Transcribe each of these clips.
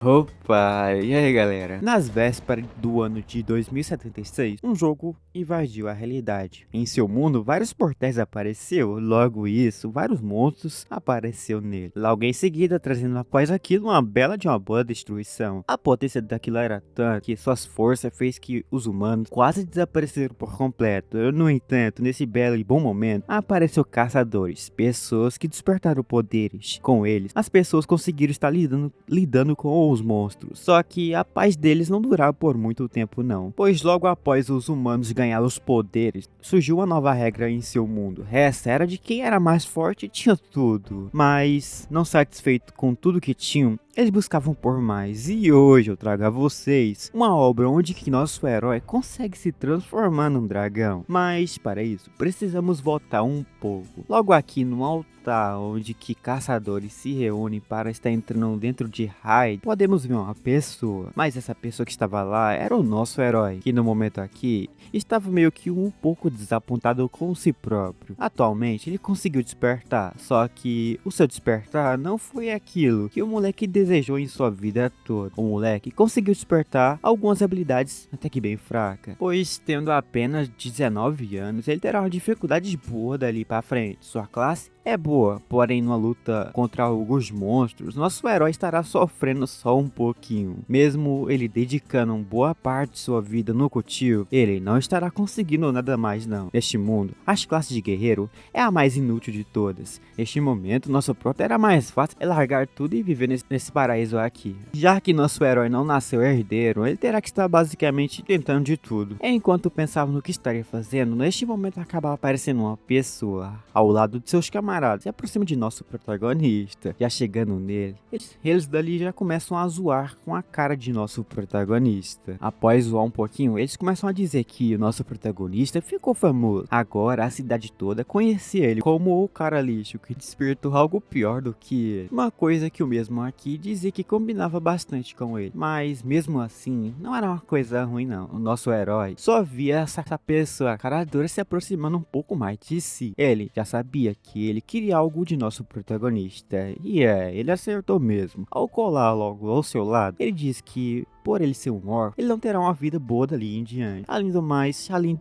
Opa, e aí galera? Nas vésperas do ano de 2076, um jogo invadiu a realidade. Em seu mundo, vários portais apareceu, logo isso, vários monstros apareceu nele. Logo em seguida, trazendo após aquilo uma bela de uma boa destruição. A potência daquilo era tanta que suas forças fez que os humanos quase desapareceram por completo. No entanto, nesse belo e bom momento, apareceu caçadores, pessoas que despertaram poderes. Com eles, as pessoas conseguiram estar lidando com os monstros. Só que a paz deles não durava por muito tempo não, pois logo após os humanos ganhar os poderes, surgiu uma nova regra em seu mundo. Essa era de quem era mais forte tinha tudo, mas não satisfeito com tudo que tinham, eles buscavam por mais. E hoje eu trago a vocês uma obra onde que nosso herói consegue se transformar num dragão. Mas para isso, precisamos voltar um pouco. Logo aqui no altar onde que caçadores se reúnem para estar entrando dentro de raid, podemos ver uma pessoa. Mas essa pessoa que estava lá era o nosso herói, que no momento aqui estava meio que um pouco desapontado com si próprio. Atualmente ele conseguiu despertar, só que o seu despertar não foi aquilo que o moleque desejou em sua vida toda. O moleque conseguiu despertar algumas habilidades até que bem fracas, pois tendo apenas 19 anos, ele terá uma dificuldade boa dali pra frente. Sua classe é boa, porém numa luta contra alguns monstros, nosso herói estará sofrendo só um pouquinho. Mesmo ele dedicando uma boa parte de sua vida no cultivo, ele não estará conseguindo nada mais não. Neste mundo, as classes de guerreiro é a mais inútil de todas. Neste momento, nosso prota era mais fácil largar tudo e viver nesse paraíso aqui. Já que nosso herói não nasceu herdeiro, ele terá que estar basicamente tentando de tudo. Enquanto pensava no que estaria fazendo, neste momento acaba aparecendo uma pessoa ao lado de seus camaradas. Se aproxima de nosso protagonista. Já chegando nele, eles dali já começam a zoar com a cara de nosso protagonista. Após zoar um pouquinho, eles começam a dizer que o nosso protagonista ficou famoso. Agora a cidade toda conhecia ele como o cara lixo que despertou algo pior do que ele. Uma coisa que o mesmo aqui dizia que combinava bastante com ele. Mas mesmo assim, não era uma coisa ruim não. O nosso herói só via essa pessoa cara dura se aproximando um pouco mais de si. Ele já sabia que ele queria algo de nosso protagonista. E ele acertou mesmo. Ao colar logo ao seu lado, ele diz que por ele ser um orc, ele não terá uma vida boa dali em diante. Além do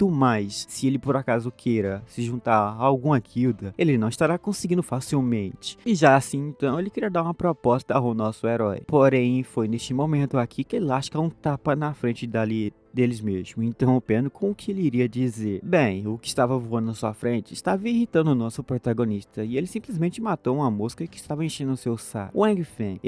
mais, se ele por acaso queira se juntar a alguma guilda, ele não estará conseguindo facilmente. E já assim, então, ele queria dar uma proposta ao nosso herói. Porém, foi neste momento aqui que ele lasca um tapa na frente deles mesmo, interrompendo com o que ele iria dizer. Bem, o que estava voando na sua frente estava irritando o nosso protagonista e ele simplesmente matou uma mosca que estava enchendo o seu saco. Wang Feng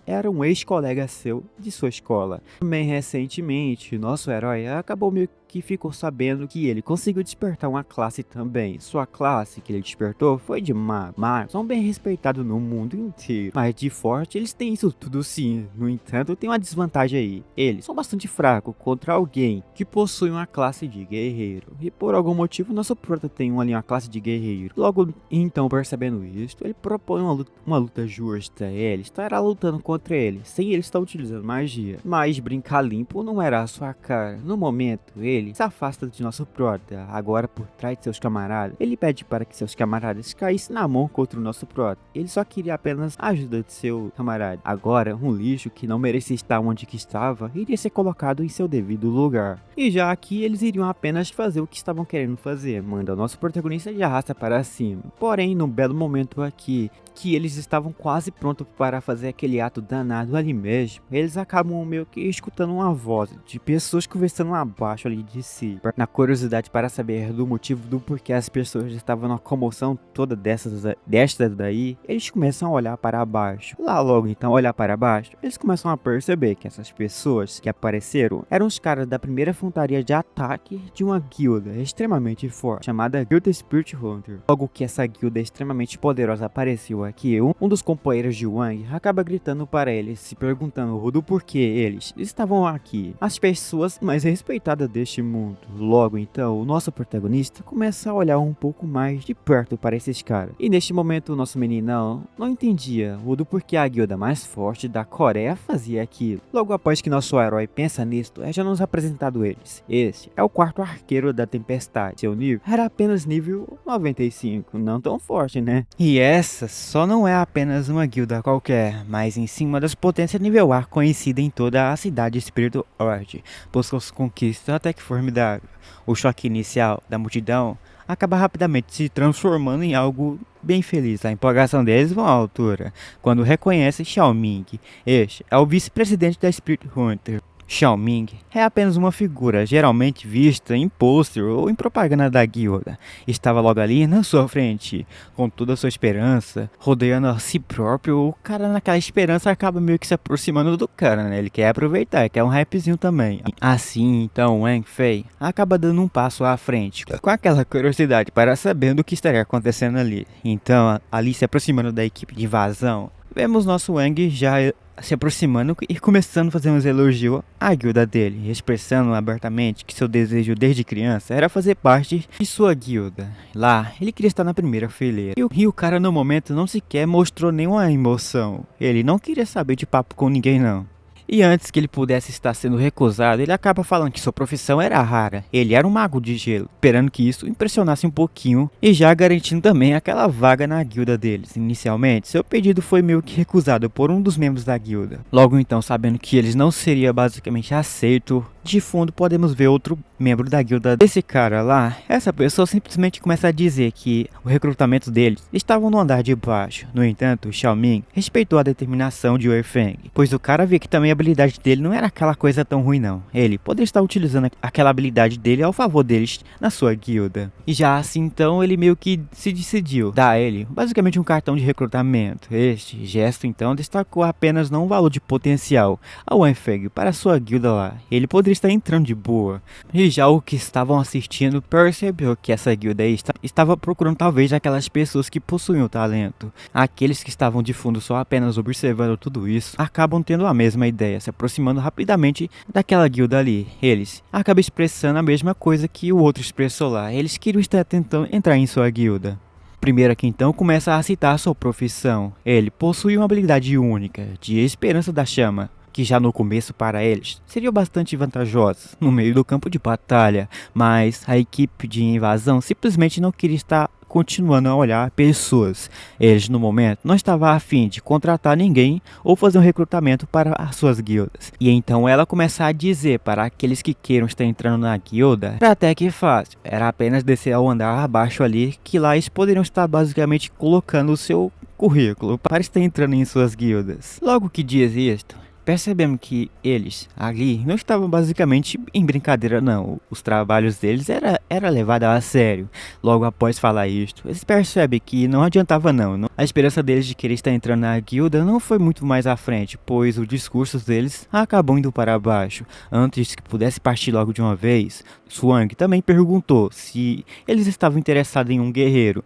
era um ex-colega seu de sua escola. Também recentemente, nosso herói acabou meio que ficou sabendo que ele conseguiu despertar uma classe também. Sua classe que ele despertou foi de mago. Magos são bem respeitados no mundo inteiro, mas de forte eles têm isso tudo sim. No entanto, tem uma desvantagem aí. Eles são bastante fracos contra alguém que possui uma classe de guerreiro. E por algum motivo, nosso prota tem uma classe de guerreiro. Logo, então, percebendo isto, ele propõe uma luta justa. Ele estará lutando contra ele, sem ele estar utilizando magia. Mas brincar limpo não era a sua cara. No momento, ele se afasta de nosso prota. Agora, por trás de seus camaradas, ele pede para que seus camaradas caíssem na mão contra o nosso prota. Ele só queria apenas a ajuda de seu camarada. Agora, um lixo que não merecia estar onde que estava, iria ser colocado em seu devido lugar. E já aqui, eles iriam apenas fazer o que estavam querendo fazer, manda o nosso protagonista de arrasta para cima. Porém, no belo momento aqui, que eles estavam quase prontos para fazer aquele ato danado ali mesmo, eles acabam meio que escutando uma voz de pessoas conversando abaixo ali de si. Na curiosidade para saber do motivo do porquê as pessoas estavam na comoção toda desta daí, eles começam a olhar para baixo. Lá logo então, olhar para baixo, eles começam a perceber que essas pessoas que apareceram eram os caras da primeira infantaria de ataque de uma guilda extremamente forte, chamada Guilda Spirit Hunter. Logo que essa guilda extremamente poderosa apareceu aqui, um dos companheiros de Wang acaba gritando para eles, se perguntando do porquê eles estavam aqui. As pessoas mais respeitadas deste mundo. Logo então, o nosso protagonista começa a olhar um pouco mais de perto para esses caras. E neste momento, o nosso meninão não entendia do porquê a guilda mais forte da Coreia fazia aquilo. Logo após que nosso herói pensa nisto, já nos apresentado eles. Este é o quarto arqueiro da tempestade. Seu nível era apenas nível 95, não tão forte, né? E essa só não é apenas uma guilda qualquer, mas em sim uma das potências nível A conhecida em toda a cidade Espírito Orc, por suas conquistas até que formidável. O choque inicial da multidão acaba rapidamente se transformando em algo bem feliz. A empolgação deles vão à altura quando reconhece Xiao Ming. Este é o vice-presidente da Spirit Hunter. Xiao Ming é apenas uma figura geralmente vista em pôster ou em propaganda da guilda. Estava logo ali na sua frente, com toda a sua esperança, rodeando a si próprio. O cara naquela esperança acaba meio que se aproximando do cara, né? Ele quer aproveitar, quer um hypezinho também. Assim, então, Wang Fei acaba dando um passo à frente, com aquela curiosidade para saber do que estaria acontecendo ali. Então, ali se aproximando da equipe de invasão, vemos nosso Wang já se aproximando e começando a fazer uns elogios à guilda dele, expressando abertamente que seu desejo desde criança era fazer parte de sua guilda. Lá, ele queria estar na primeira fileira. E o cara no momento não sequer mostrou nenhuma emoção. Ele não queria saber de papo com ninguém não. E antes que ele pudesse estar sendo recusado, ele acaba falando que sua profissão era rara. Ele era um mago de gelo, esperando que isso impressionasse um pouquinho e já garantindo também aquela vaga na guilda deles. Inicialmente, seu pedido foi meio que recusado por um dos membros da guilda. Logo então, sabendo que eles não seria basicamente aceito, de fundo podemos ver outro membro da guilda desse cara lá. Essa pessoa simplesmente começa a dizer que o recrutamento deles estava no andar de baixo. No entanto, Xiao Ming respeitou a determinação de Wei Feng, pois o cara via que também a habilidade dele não era aquela coisa tão ruim não. Ele poderia estar utilizando aquela habilidade dele ao favor deles na sua guilda. E já assim então ele meio que se decidiu dar a ele basicamente um cartão de recrutamento. Este gesto então destacou apenas não um valor de potencial ao Wei Feng para sua guilda lá. Ele poderia estar entrando de boa. E já o que estavam assistindo percebeu que essa guilda aí estava procurando talvez aquelas pessoas que possuem o talento. Aqueles que estavam de fundo só apenas observando tudo isso acabam tendo a mesma ideia, se aproximando rapidamente daquela guilda ali. Eles acabam expressando a mesma coisa que o outro expressou lá. Eles queriam estar tentando entrar em sua guilda. Primeiro aqui então começa a citar sua profissão. Ele possui uma habilidade única, de Esperança da Chama, que já no começo para eles seria bastante vantajosa no meio do campo de batalha, mas a equipe de invasão simplesmente não queria estar continuando a olhar pessoas. Eles no momento não estavam a fim de contratar ninguém ou fazer um recrutamento para as suas guildas. E então ela começa a dizer para aqueles que queiram estar entrando na guilda, era até que fácil, era apenas descer ao andar abaixo ali, que lá eles poderiam estar basicamente colocando o seu currículo para estar entrando em suas guildas. Logo que diz isto, percebemos que eles ali não estavam basicamente em brincadeira não, os trabalhos deles era levado a sério. Logo após falar isto, eles percebem que não adiantava não. A esperança deles de querer estar entrando na guilda não foi muito mais à frente, pois o discurso deles acabou indo para baixo. Antes que pudesse partir logo de uma vez, Swang também perguntou se eles estavam interessados em um guerreiro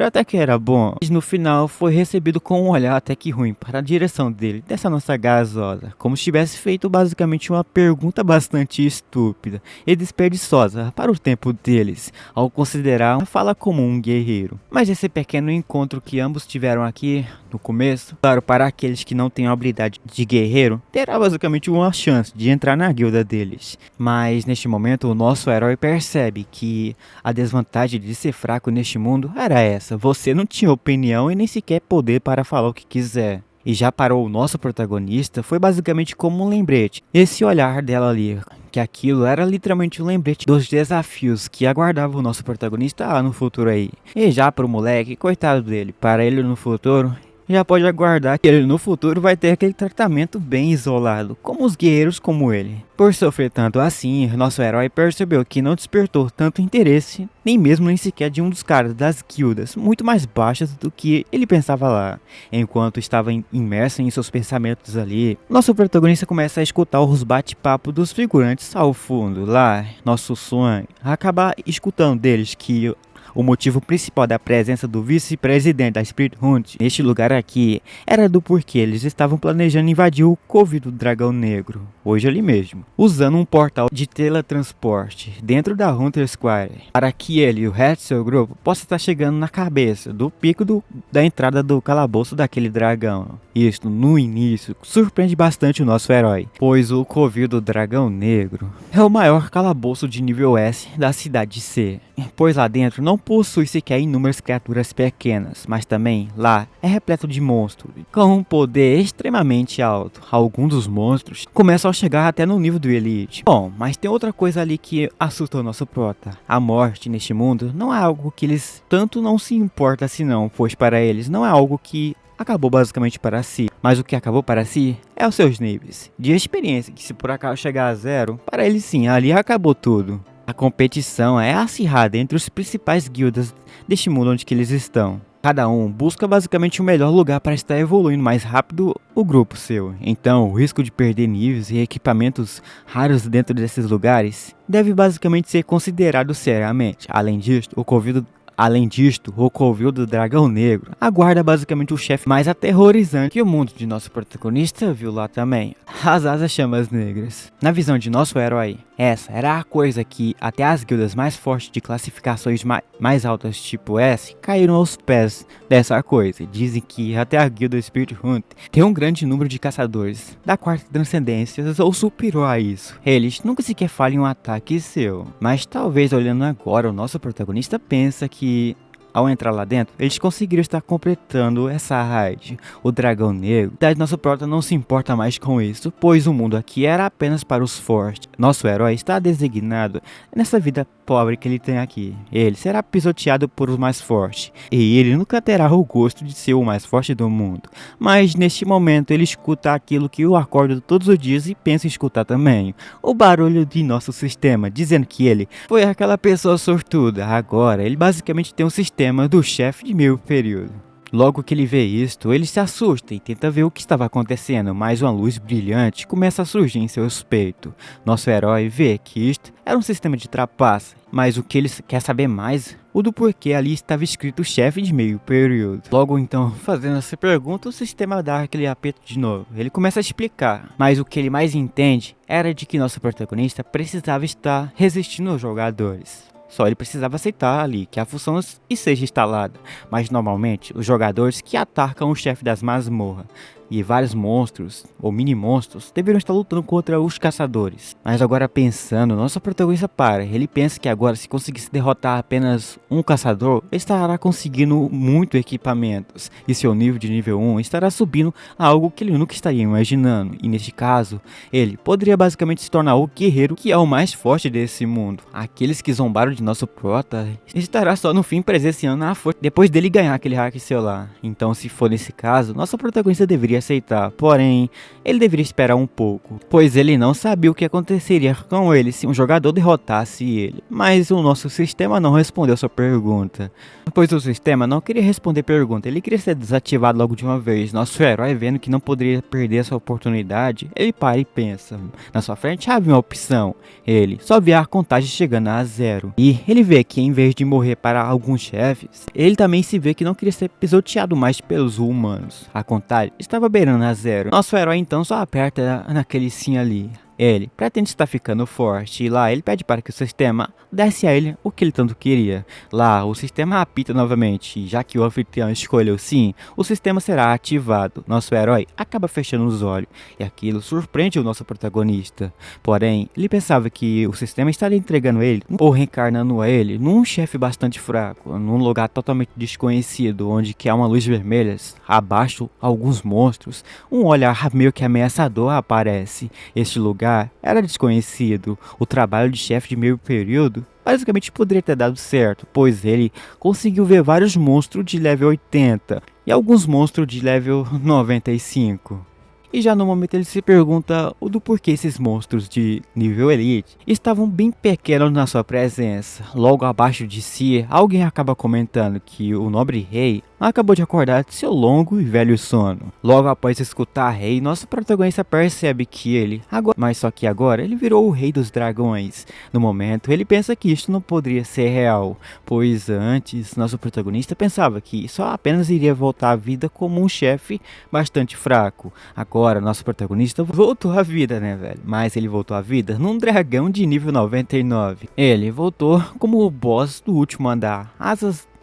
até que era bom, mas no final foi recebido com um olhar até que ruim para a direção dele, dessa nossa gasosa, como se tivesse feito basicamente uma pergunta bastante estúpida e desperdiçosa para o tempo deles, ao considerar uma fala como um guerreiro. Mas esse pequeno encontro que ambos tiveram aqui no começo, claro, para aqueles que não têm a habilidade de guerreiro, terá basicamente uma chance de entrar na guilda deles. Mas neste momento o nosso herói percebe que a desvantagem de ser fraco neste mundo era essa: você não tinha opinião e nem sequer poder para falar o que quiser. E já para o nosso protagonista foi basicamente como um lembrete. Esse olhar dela ali, que aquilo era literalmente um lembrete dos desafios que aguardavam o nosso protagonista no futuro aí. E já para o moleque, coitado dele, para ele no futuro, já pode aguardar que ele no futuro vai ter aquele tratamento bem isolado, como os guerreiros como ele. Por sofrer tanto assim, nosso herói percebeu que não despertou tanto interesse, nem sequer de um dos caras das guildas, muito mais baixas do que ele pensava lá. Enquanto estava imerso em seus pensamentos ali, nosso protagonista começa a escutar os bate-papo dos figurantes ao fundo. Lá, nosso sonho acaba escutando deles que o motivo principal da presença do vice-presidente da Spirit Hunt neste lugar aqui era do porquê eles estavam planejando invadir o covil do Dragão Negro, hoje ali mesmo, usando um portal de teletransporte dentro da Hunter Square, para que ele e o resto do seu grupo possa estar chegando na cabeça do pico da entrada do calabouço daquele dragão. Isto, no início, surpreende bastante o nosso herói, pois o covil do Dragão Negro é o maior calabouço de nível S da cidade C. pois lá dentro não possui sequer inúmeras criaturas pequenas, mas também lá é repleto de monstros com um poder extremamente alto. Alguns dos monstros começam a chegar até no nível do Elite. Bom, mas tem outra coisa ali que assusta o nosso prota. A morte neste mundo não é algo que eles tanto não se importa assim não, pois para eles não é algo que acabou basicamente para si, mas o que acabou para si é os seus níveis de experiência, que se por acaso chegar a zero, para eles sim, ali acabou tudo. A competição é acirrada entre os principais guildas deste mundo onde que eles estão. Cada um busca basicamente o melhor lugar para estar evoluindo mais rápido o grupo seu. Então, o risco de perder níveis e equipamentos raros dentro desses lugares deve basicamente ser considerado seriamente. Além disto, o Covil do Dragão Negro aguarda basicamente o chefe mais aterrorizante que o mundo de nosso protagonista viu lá também, as Asas Chamas Negras. Na visão de nosso herói, essa era a coisa que até as guildas mais fortes de classificações mais altas tipo S caíram aos pés dessa coisa. Dizem que até a guilda Spirit Hunt tem um grande número de caçadores da quarta transcendência ou superior a isso. Eles nunca sequer falham um ataque seu, mas talvez olhando agora o nosso protagonista pensa que ao entrar lá dentro, eles conseguiram estar completando essa raid. O Dragão Negro, nosso prota não se importa mais com isso, pois o mundo aqui era apenas para os fortes. Nosso herói está designado nessa vida pobre que ele tem aqui. Ele será pisoteado por os mais fortes, e ele nunca terá o gosto de ser o mais forte do mundo. Mas neste momento ele escuta aquilo que eu acordo todos os dias e penso em escutar também. O barulho de nosso sistema, dizendo que ele foi aquela pessoa sortuda. Agora, ele basicamente tem um sistema do chefe de meio período. Logo que ele vê isto, ele se assusta e tenta ver o que estava acontecendo, mas uma luz brilhante começa a surgir em seu peito. Nosso herói vê que isto era um sistema de trapaça, mas o que ele quer saber mais, o do porquê ali estava escrito chefe de meio período. Logo então, fazendo essa pergunta, o sistema dá aquele aperto de novo. Ele começa a explicar, mas o que ele mais entende era de que nosso protagonista precisava estar resistindo aos jogadores. Só ele precisava aceitar ali que a função seja instalada, mas normalmente os jogadores que atacam o chefe das masmorras e vários monstros ou mini monstros deveriam estar lutando contra os caçadores. Mas agora pensando, nosso protagonista ele pensa que agora se conseguisse derrotar apenas um caçador, ele estará conseguindo muito equipamentos e seu nível de nível 1 estará subindo a algo que ele nunca estaria imaginando, e neste caso, ele poderia basicamente se tornar o guerreiro que é o mais forte desse mundo. Aqueles que zombaram de nosso prota estará só no fim presenciando a força depois dele ganhar aquele hack celular. Então se for nesse caso, nosso protagonista deveria aceitar, porém, ele deveria esperar um pouco, pois ele não sabia o que aconteceria com ele se um jogador derrotasse ele. Mas o nosso sistema não respondeu sua pergunta, pois o sistema não queria responder pergunta, ele queria ser desativado logo de uma vez. Nosso herói, vendo que não poderia perder essa oportunidade, ele para e pensa. Na sua frente havia uma opção, ele só via a contagem chegando a 0, e ele vê que em vez de morrer para alguns chefes, ele também se vê que não queria ser pisoteado mais pelos humanos. A contagem estava beirando a 0. Nosso herói então só aperta naquele sim ali. Ele pretende estar ficando forte e lá ele pede para que o sistema desse a ele o que ele tanto queria. Lá o sistema apita novamente e já que o anfitrião escolheu sim, o sistema será ativado. Nosso herói acaba fechando os olhos e aquilo surpreende o nosso protagonista. Porém, ele pensava que o sistema estaria entregando ele ou reencarnando a ele num chefe bastante fraco, num lugar totalmente desconhecido, onde que há uma luz vermelha, abaixo alguns monstros, um olhar meio que ameaçador aparece. Este lugar era desconhecido. O trabalho de chefe de meio período basicamente poderia ter dado certo, pois ele conseguiu ver vários monstros de level 80 e alguns monstros de level 95. E já no momento ele se pergunta o do porquê esses monstros de nível elite estavam bem pequenos na sua presença. Logo abaixo de si, alguém acaba comentando que o nobre rei acabou de acordar de seu longo e velho sono. Logo após escutar rei, nosso protagonista percebe que mas só que agora ele virou o rei dos dragões. No momento ele pensa que isto não poderia ser real, pois antes nosso protagonista pensava que só apenas iria voltar à vida como um chefe bastante fraco. Agora nosso protagonista voltou à vida, né, velho? Mas ele voltou à vida num dragão de nível 99. Ele voltou como o boss do último andar,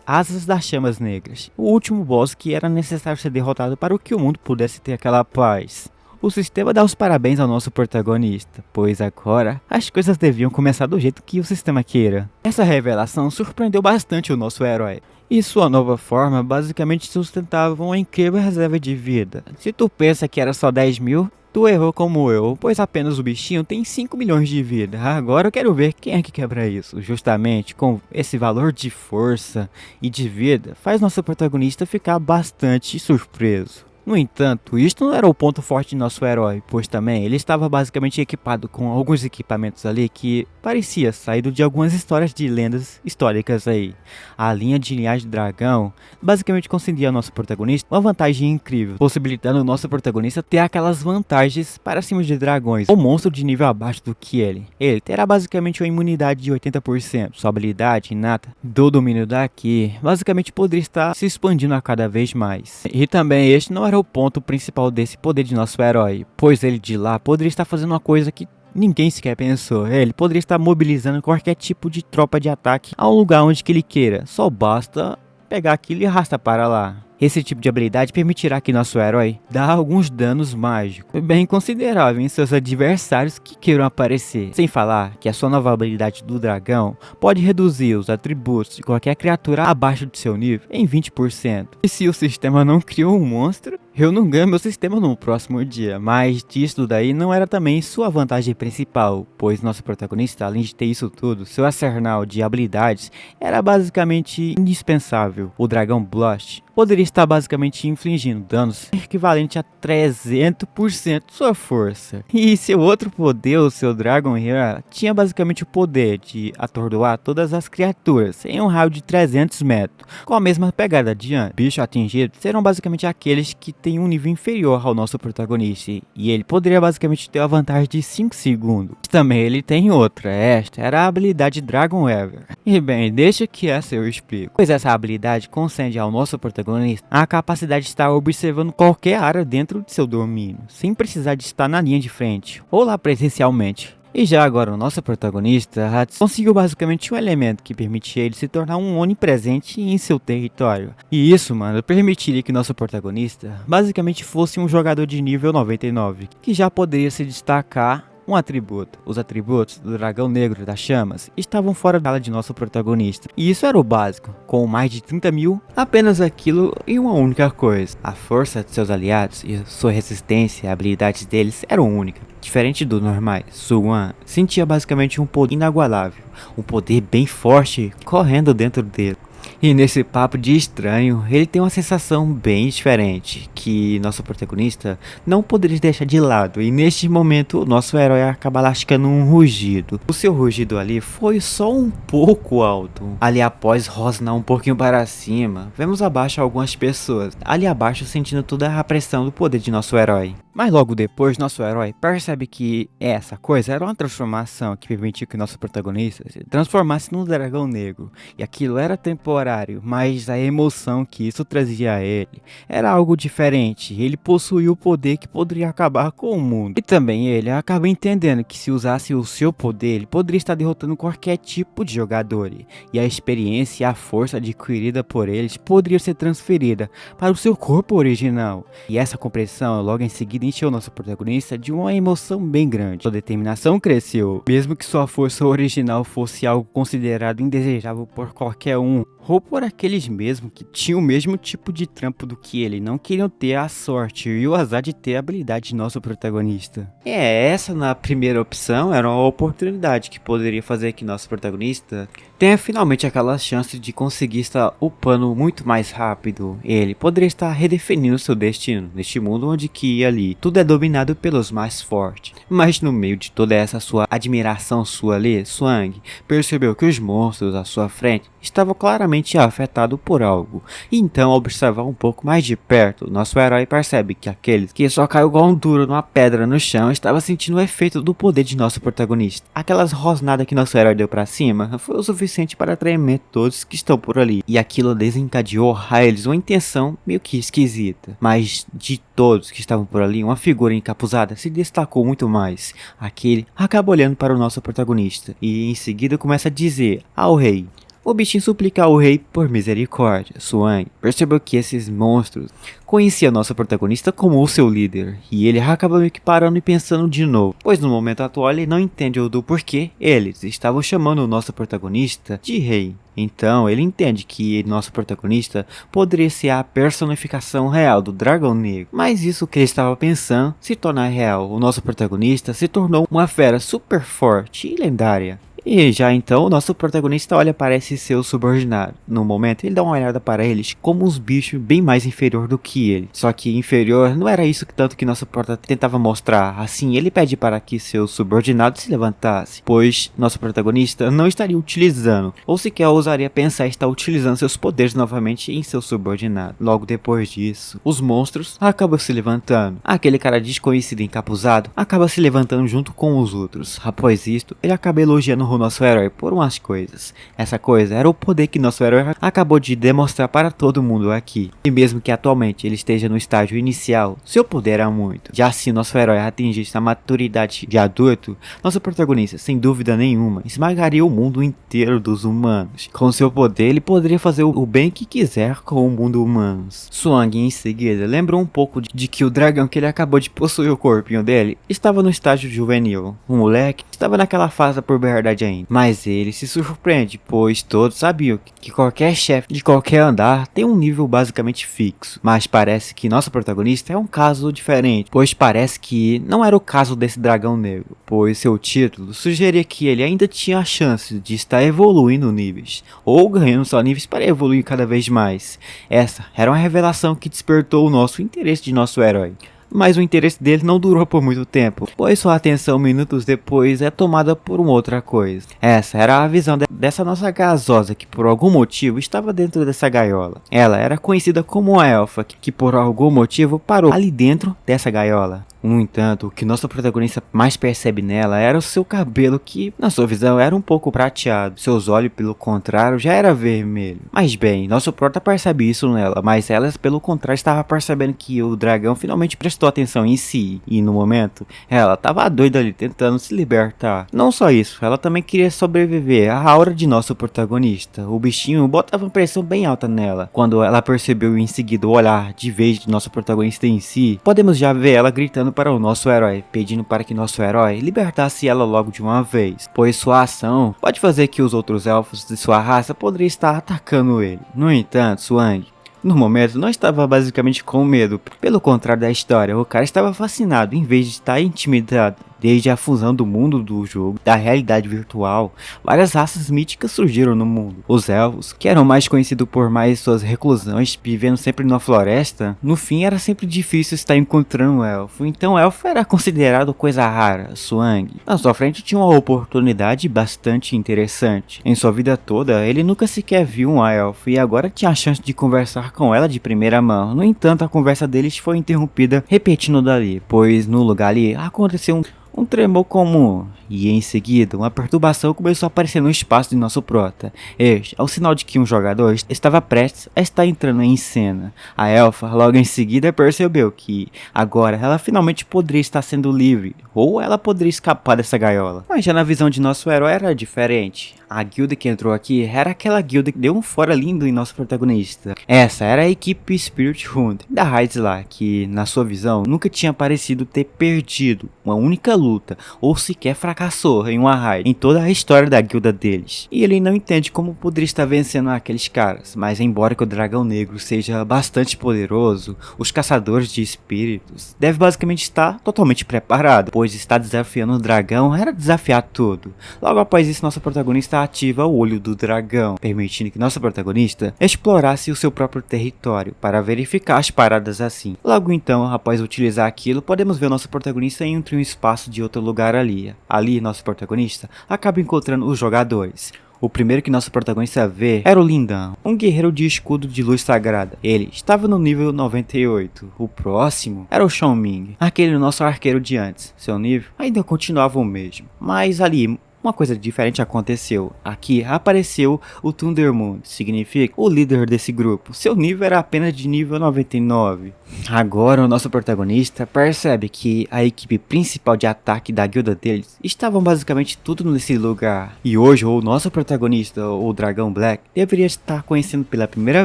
Asas das Chamas Negras, o último boss que era necessário ser derrotado para que o mundo pudesse ter aquela paz. O sistema dá os parabéns ao nosso protagonista, pois agora as coisas deviam começar do jeito que o sistema queira. Essa revelação surpreendeu bastante o nosso herói. E sua nova forma basicamente sustentava uma incrível reserva de vida. Se tu pensa que era só 10 mil, tu errou como eu, pois apenas o bichinho tem 5 milhões de vida. Agora eu quero ver quem é que quebra isso. Justamente com esse valor de força e de vida, faz nosso protagonista ficar bastante surpreso. No entanto, isto não era o ponto forte de nosso herói, pois também ele estava basicamente equipado com alguns equipamentos ali que parecia saído de algumas histórias de lendas históricas aí. A linha de linhagem do dragão basicamente concedia ao nosso protagonista uma vantagem incrível, possibilitando o nosso protagonista ter aquelas vantagens para cima de dragões ou monstro de nível abaixo do que ele. Ele terá basicamente uma imunidade de 80%, sua habilidade inata do domínio daqui basicamente poderia estar se expandindo a cada vez mais. E também este não era o ponto principal desse poder de nosso herói, pois ele de lá poderia estar fazendo uma coisa que ninguém sequer pensou. Ele poderia estar mobilizando qualquer tipo de tropa de ataque a um lugar onde que ele queira, só basta pegar aquilo e arrastar para lá. Esse tipo de habilidade permitirá que nosso herói dê alguns danos mágicos bem consideráveis em seus adversários que queiram aparecer. Sem falar que a sua nova habilidade do dragão pode reduzir os atributos de qualquer criatura abaixo de seu nível em 20%. E se o sistema não criou um monstro, eu não ganho meu sistema no próximo dia. Mas disso daí não era também sua vantagem principal, pois nosso protagonista, além de ter isso tudo, seu arsenal de habilidades era basicamente indispensável. O dragão Blush poderia estar basicamente infligindo danos equivalente a 300% de sua força. E seu outro poder, o seu Dragon Heir, tinha basicamente o poder de atordoar todas as criaturas em um raio de 300 metros, com a mesma pegada adiante. Bichos atingidos serão basicamente aqueles que têm um nível inferior ao nosso protagonista, e ele poderia basicamente ter a vantagem de 5 segundos. Também ele tem outra, esta era a habilidade Dragon Ever. E bem, deixa que essa eu explico, pois essa habilidade concede ao nosso protagonista a capacidade de estar observando qualquer área dentro de seu domínio, sem precisar de estar na linha de frente, ou lá presencialmente. E já agora o nosso protagonista conseguiu basicamente um elemento que permitia ele se tornar um onipresente em seu território. E isso, mano, permitiria que nosso protagonista basicamente fosse um jogador de nível 99, que já poderia se destacar um atributo. Os atributos do dragão negro das chamas estavam fora da ala de nosso protagonista. E isso era o básico. Com mais de 30 mil, apenas aquilo e uma única coisa. A força de seus aliados e sua resistência e habilidades deles eram únicas. Diferente dos normais, Suwan sentia basicamente um poder inagualável. Um poder bem forte correndo dentro dele. E nesse papo de estranho, ele tem uma sensação bem diferente, que nosso protagonista não poderia deixar de lado, e neste momento o nosso herói acaba lascando um rugido. O seu rugido ali foi só um pouco alto. Ali após rosnar um pouquinho para cima, vemos abaixo algumas pessoas, ali abaixo sentindo toda a pressão do poder de nosso herói. Mas logo depois, nosso herói percebe que essa coisa era uma transformação que permitiu que nosso protagonista se transformasse num dragão negro. E aquilo era temporário, mas a emoção que isso trazia a ele era algo diferente. Ele possuía o poder que poderia acabar com o mundo. E também ele acaba entendendo que se usasse o seu poder, ele poderia estar derrotando qualquer tipo de jogador. E a experiência e a força adquirida por eles poderia ser transferida para o seu corpo original. E essa compreensão logo em seguida encheu nosso protagonista de uma emoção bem grande. Sua determinação cresceu, mesmo que sua força original fosse algo considerado indesejável por qualquer um, ou por aqueles mesmo que tinham o mesmo tipo de trampo do que ele, não queriam ter a sorte e o azar de ter a habilidade de nosso protagonista. Essa na primeira opção era uma oportunidade que poderia fazer que nosso protagonista tenha finalmente aquela chance de conseguir estar upando muito mais rápido. Ele poderia estar redefinindo seu destino neste mundo onde que ali tudo é dominado pelos mais fortes. Mas no meio de toda essa sua admiração sua ali, Swang percebeu que os monstros à sua frente estavam claramente afetados por algo. Então, ao observar um pouco mais de perto, nosso herói percebe que aqueles que só caiu igual um duro numa pedra no chão estava sentindo o efeito do poder de nosso protagonista. Aquelas rosnadas que nosso herói deu pra cima foi o suficiente para tremer todos que estão por ali. E aquilo desencadeou a eles uma intenção meio que esquisita. Mas de todos que estavam por ali, uma figura encapuzada se destacou muito mais. Aquele acaba olhando para o nosso protagonista e em seguida começa a dizer ao rei: o bichinho suplica ao rei por misericórdia. Suang percebeu que esses monstros conhecia nosso protagonista como o seu líder, e ele acaba meio que parando e pensando de novo, pois no momento atual ele não entende o do porquê eles estavam chamando o nosso protagonista de rei. Então ele entende que nosso protagonista poderia ser a personificação real do dragão negro, mas isso que ele estava pensando se tornar real. O nosso protagonista se tornou uma fera super forte e lendária. E já então, o nosso protagonista olha para esse seu subordinado. No momento, ele dá uma olhada para eles como uns bichos bem mais inferior do que ele. Só que inferior não era isso que tanto que nosso prota tentava mostrar. Assim, ele pede para que seu subordinado se levantasse, pois nosso protagonista não estaria utilizando, ou sequer ousaria pensar em estar utilizando seus poderes novamente em seu subordinado. Logo depois disso, os monstros acabam se levantando. Aquele cara desconhecido encapuzado acaba se levantando junto com os outros. Após isto, ele acaba elogiando o nosso herói por umas coisas. Essa coisa era o poder que nosso herói acabou de demonstrar para todo mundo aqui. E mesmo que atualmente ele esteja no estágio inicial, seu poder era muito. Já se nosso herói atingisse a maturidade de adulto, nosso protagonista, sem dúvida nenhuma, esmagaria o mundo inteiro dos humanos. Com seu poder, ele poderia fazer o bem que quiser com o mundo humano. Suang em seguida lembrou um pouco de que o dragão que ele acabou de possuir o corpinho dele estava no estágio juvenil. O moleque estava naquela fase da puberdade ainda. Mas ele se surpreende, pois todos sabiam que qualquer chefe de qualquer andar tem um nível basicamente fixo. Mas parece que nosso protagonista é um caso diferente, pois parece que não era o caso desse dragão negro, pois seu título sugeria que ele ainda tinha a chance de estar evoluindo níveis, ou ganhando só níveis para evoluir cada vez mais. Essa era uma revelação que despertou o nosso interesse de nosso herói. Mas o interesse dele não durou por muito tempo, pois sua atenção minutos depois é tomada por uma outra coisa. Essa era a visão dessa nossa gasosa que por algum motivo estava dentro dessa gaiola. Ela era conhecida como uma elfa que por algum motivo parou ali dentro dessa gaiola. No entanto, o que nosso protagonista mais percebe nela era o seu cabelo que, na sua visão, era um pouco prateado. Seus olhos, pelo contrário, já era vermelho. Mas bem, nosso prota percebe isso nela, mas ela, pelo contrário, estava percebendo que o dragão finalmente prestou atenção em si. E no momento, ela estava doida ali, tentando se libertar. Não só isso, ela também queria sobreviver à aura de nosso protagonista. O bichinho botava uma pressão bem alta nela. Quando ela percebeu em seguida o olhar de vez de nosso protagonista em si, podemos já ver ela gritando para o nosso herói, pedindo para que nosso herói libertasse ela logo de uma vez, pois sua ação pode fazer que os outros elfos de sua raça poderiam estar atacando ele. No entanto, Suang no momento não estava basicamente com medo, pelo contrário da história, o cara estava fascinado em vez de estar intimidado. Desde a fusão do mundo do jogo, da realidade virtual, várias raças míticas surgiram no mundo. Os elfos, que eram mais conhecidos por mais suas reclusões, vivendo sempre na floresta, no fim era sempre difícil estar encontrando um elfo, então elfo era considerado coisa rara. Suang, na sua frente tinha uma oportunidade bastante interessante. Em sua vida toda, ele nunca sequer viu um elfo e agora tinha a chance de conversar com ela de primeira mão. No entanto, a conversa deles foi interrompida repetindo dali, pois no lugar ali aconteceu um tremor comum, e em seguida uma perturbação começou a aparecer no espaço de nosso prota. Este é o sinal de que um jogador estava prestes a estar entrando em cena. A elfa logo em seguida percebeu que agora ela finalmente poderia estar sendo livre, ou ela poderia escapar dessa gaiola. Mas já na visão de nosso herói era diferente. A guilda que entrou aqui era aquela guilda que deu um fora lindo em nosso protagonista. Essa era a equipe Spirit Hunt da Raidla, que na sua visão nunca tinha parecido ter perdido uma única luta, ou sequer fracassou em uma raid em toda a história da guilda deles. E ele não entende como poderia estar vencendo aqueles caras, mas embora que o dragão negro seja bastante poderoso, os caçadores de espíritos devem basicamente estar totalmente preparados, pois estar desafiando o dragão era desafiar tudo. Logo após isso, nosso protagonista ativa o olho do dragão, permitindo que nosso protagonista explorasse o seu próprio território para verificar as paradas assim. Logo então, após utilizar aquilo, podemos ver o nosso protagonista entre um espaço de outro lugar ali. Ali, nosso protagonista acaba encontrando os jogadores. O primeiro que nosso protagonista vê era o Lindan, um guerreiro de escudo de luz sagrada. Ele estava no nível 98. O próximo era o Xiaoming, aquele nosso arqueiro de antes. Seu nível ainda continuava o mesmo, mas ali uma coisa diferente aconteceu. Aqui apareceu o Thundermoon, significa o líder desse grupo. Seu nível era apenas de nível 99. Agora o nosso protagonista percebe que a equipe principal de ataque da guilda deles estavam basicamente tudo nesse lugar. E hoje o nosso protagonista, o Dragão Black, deveria estar conhecendo pela primeira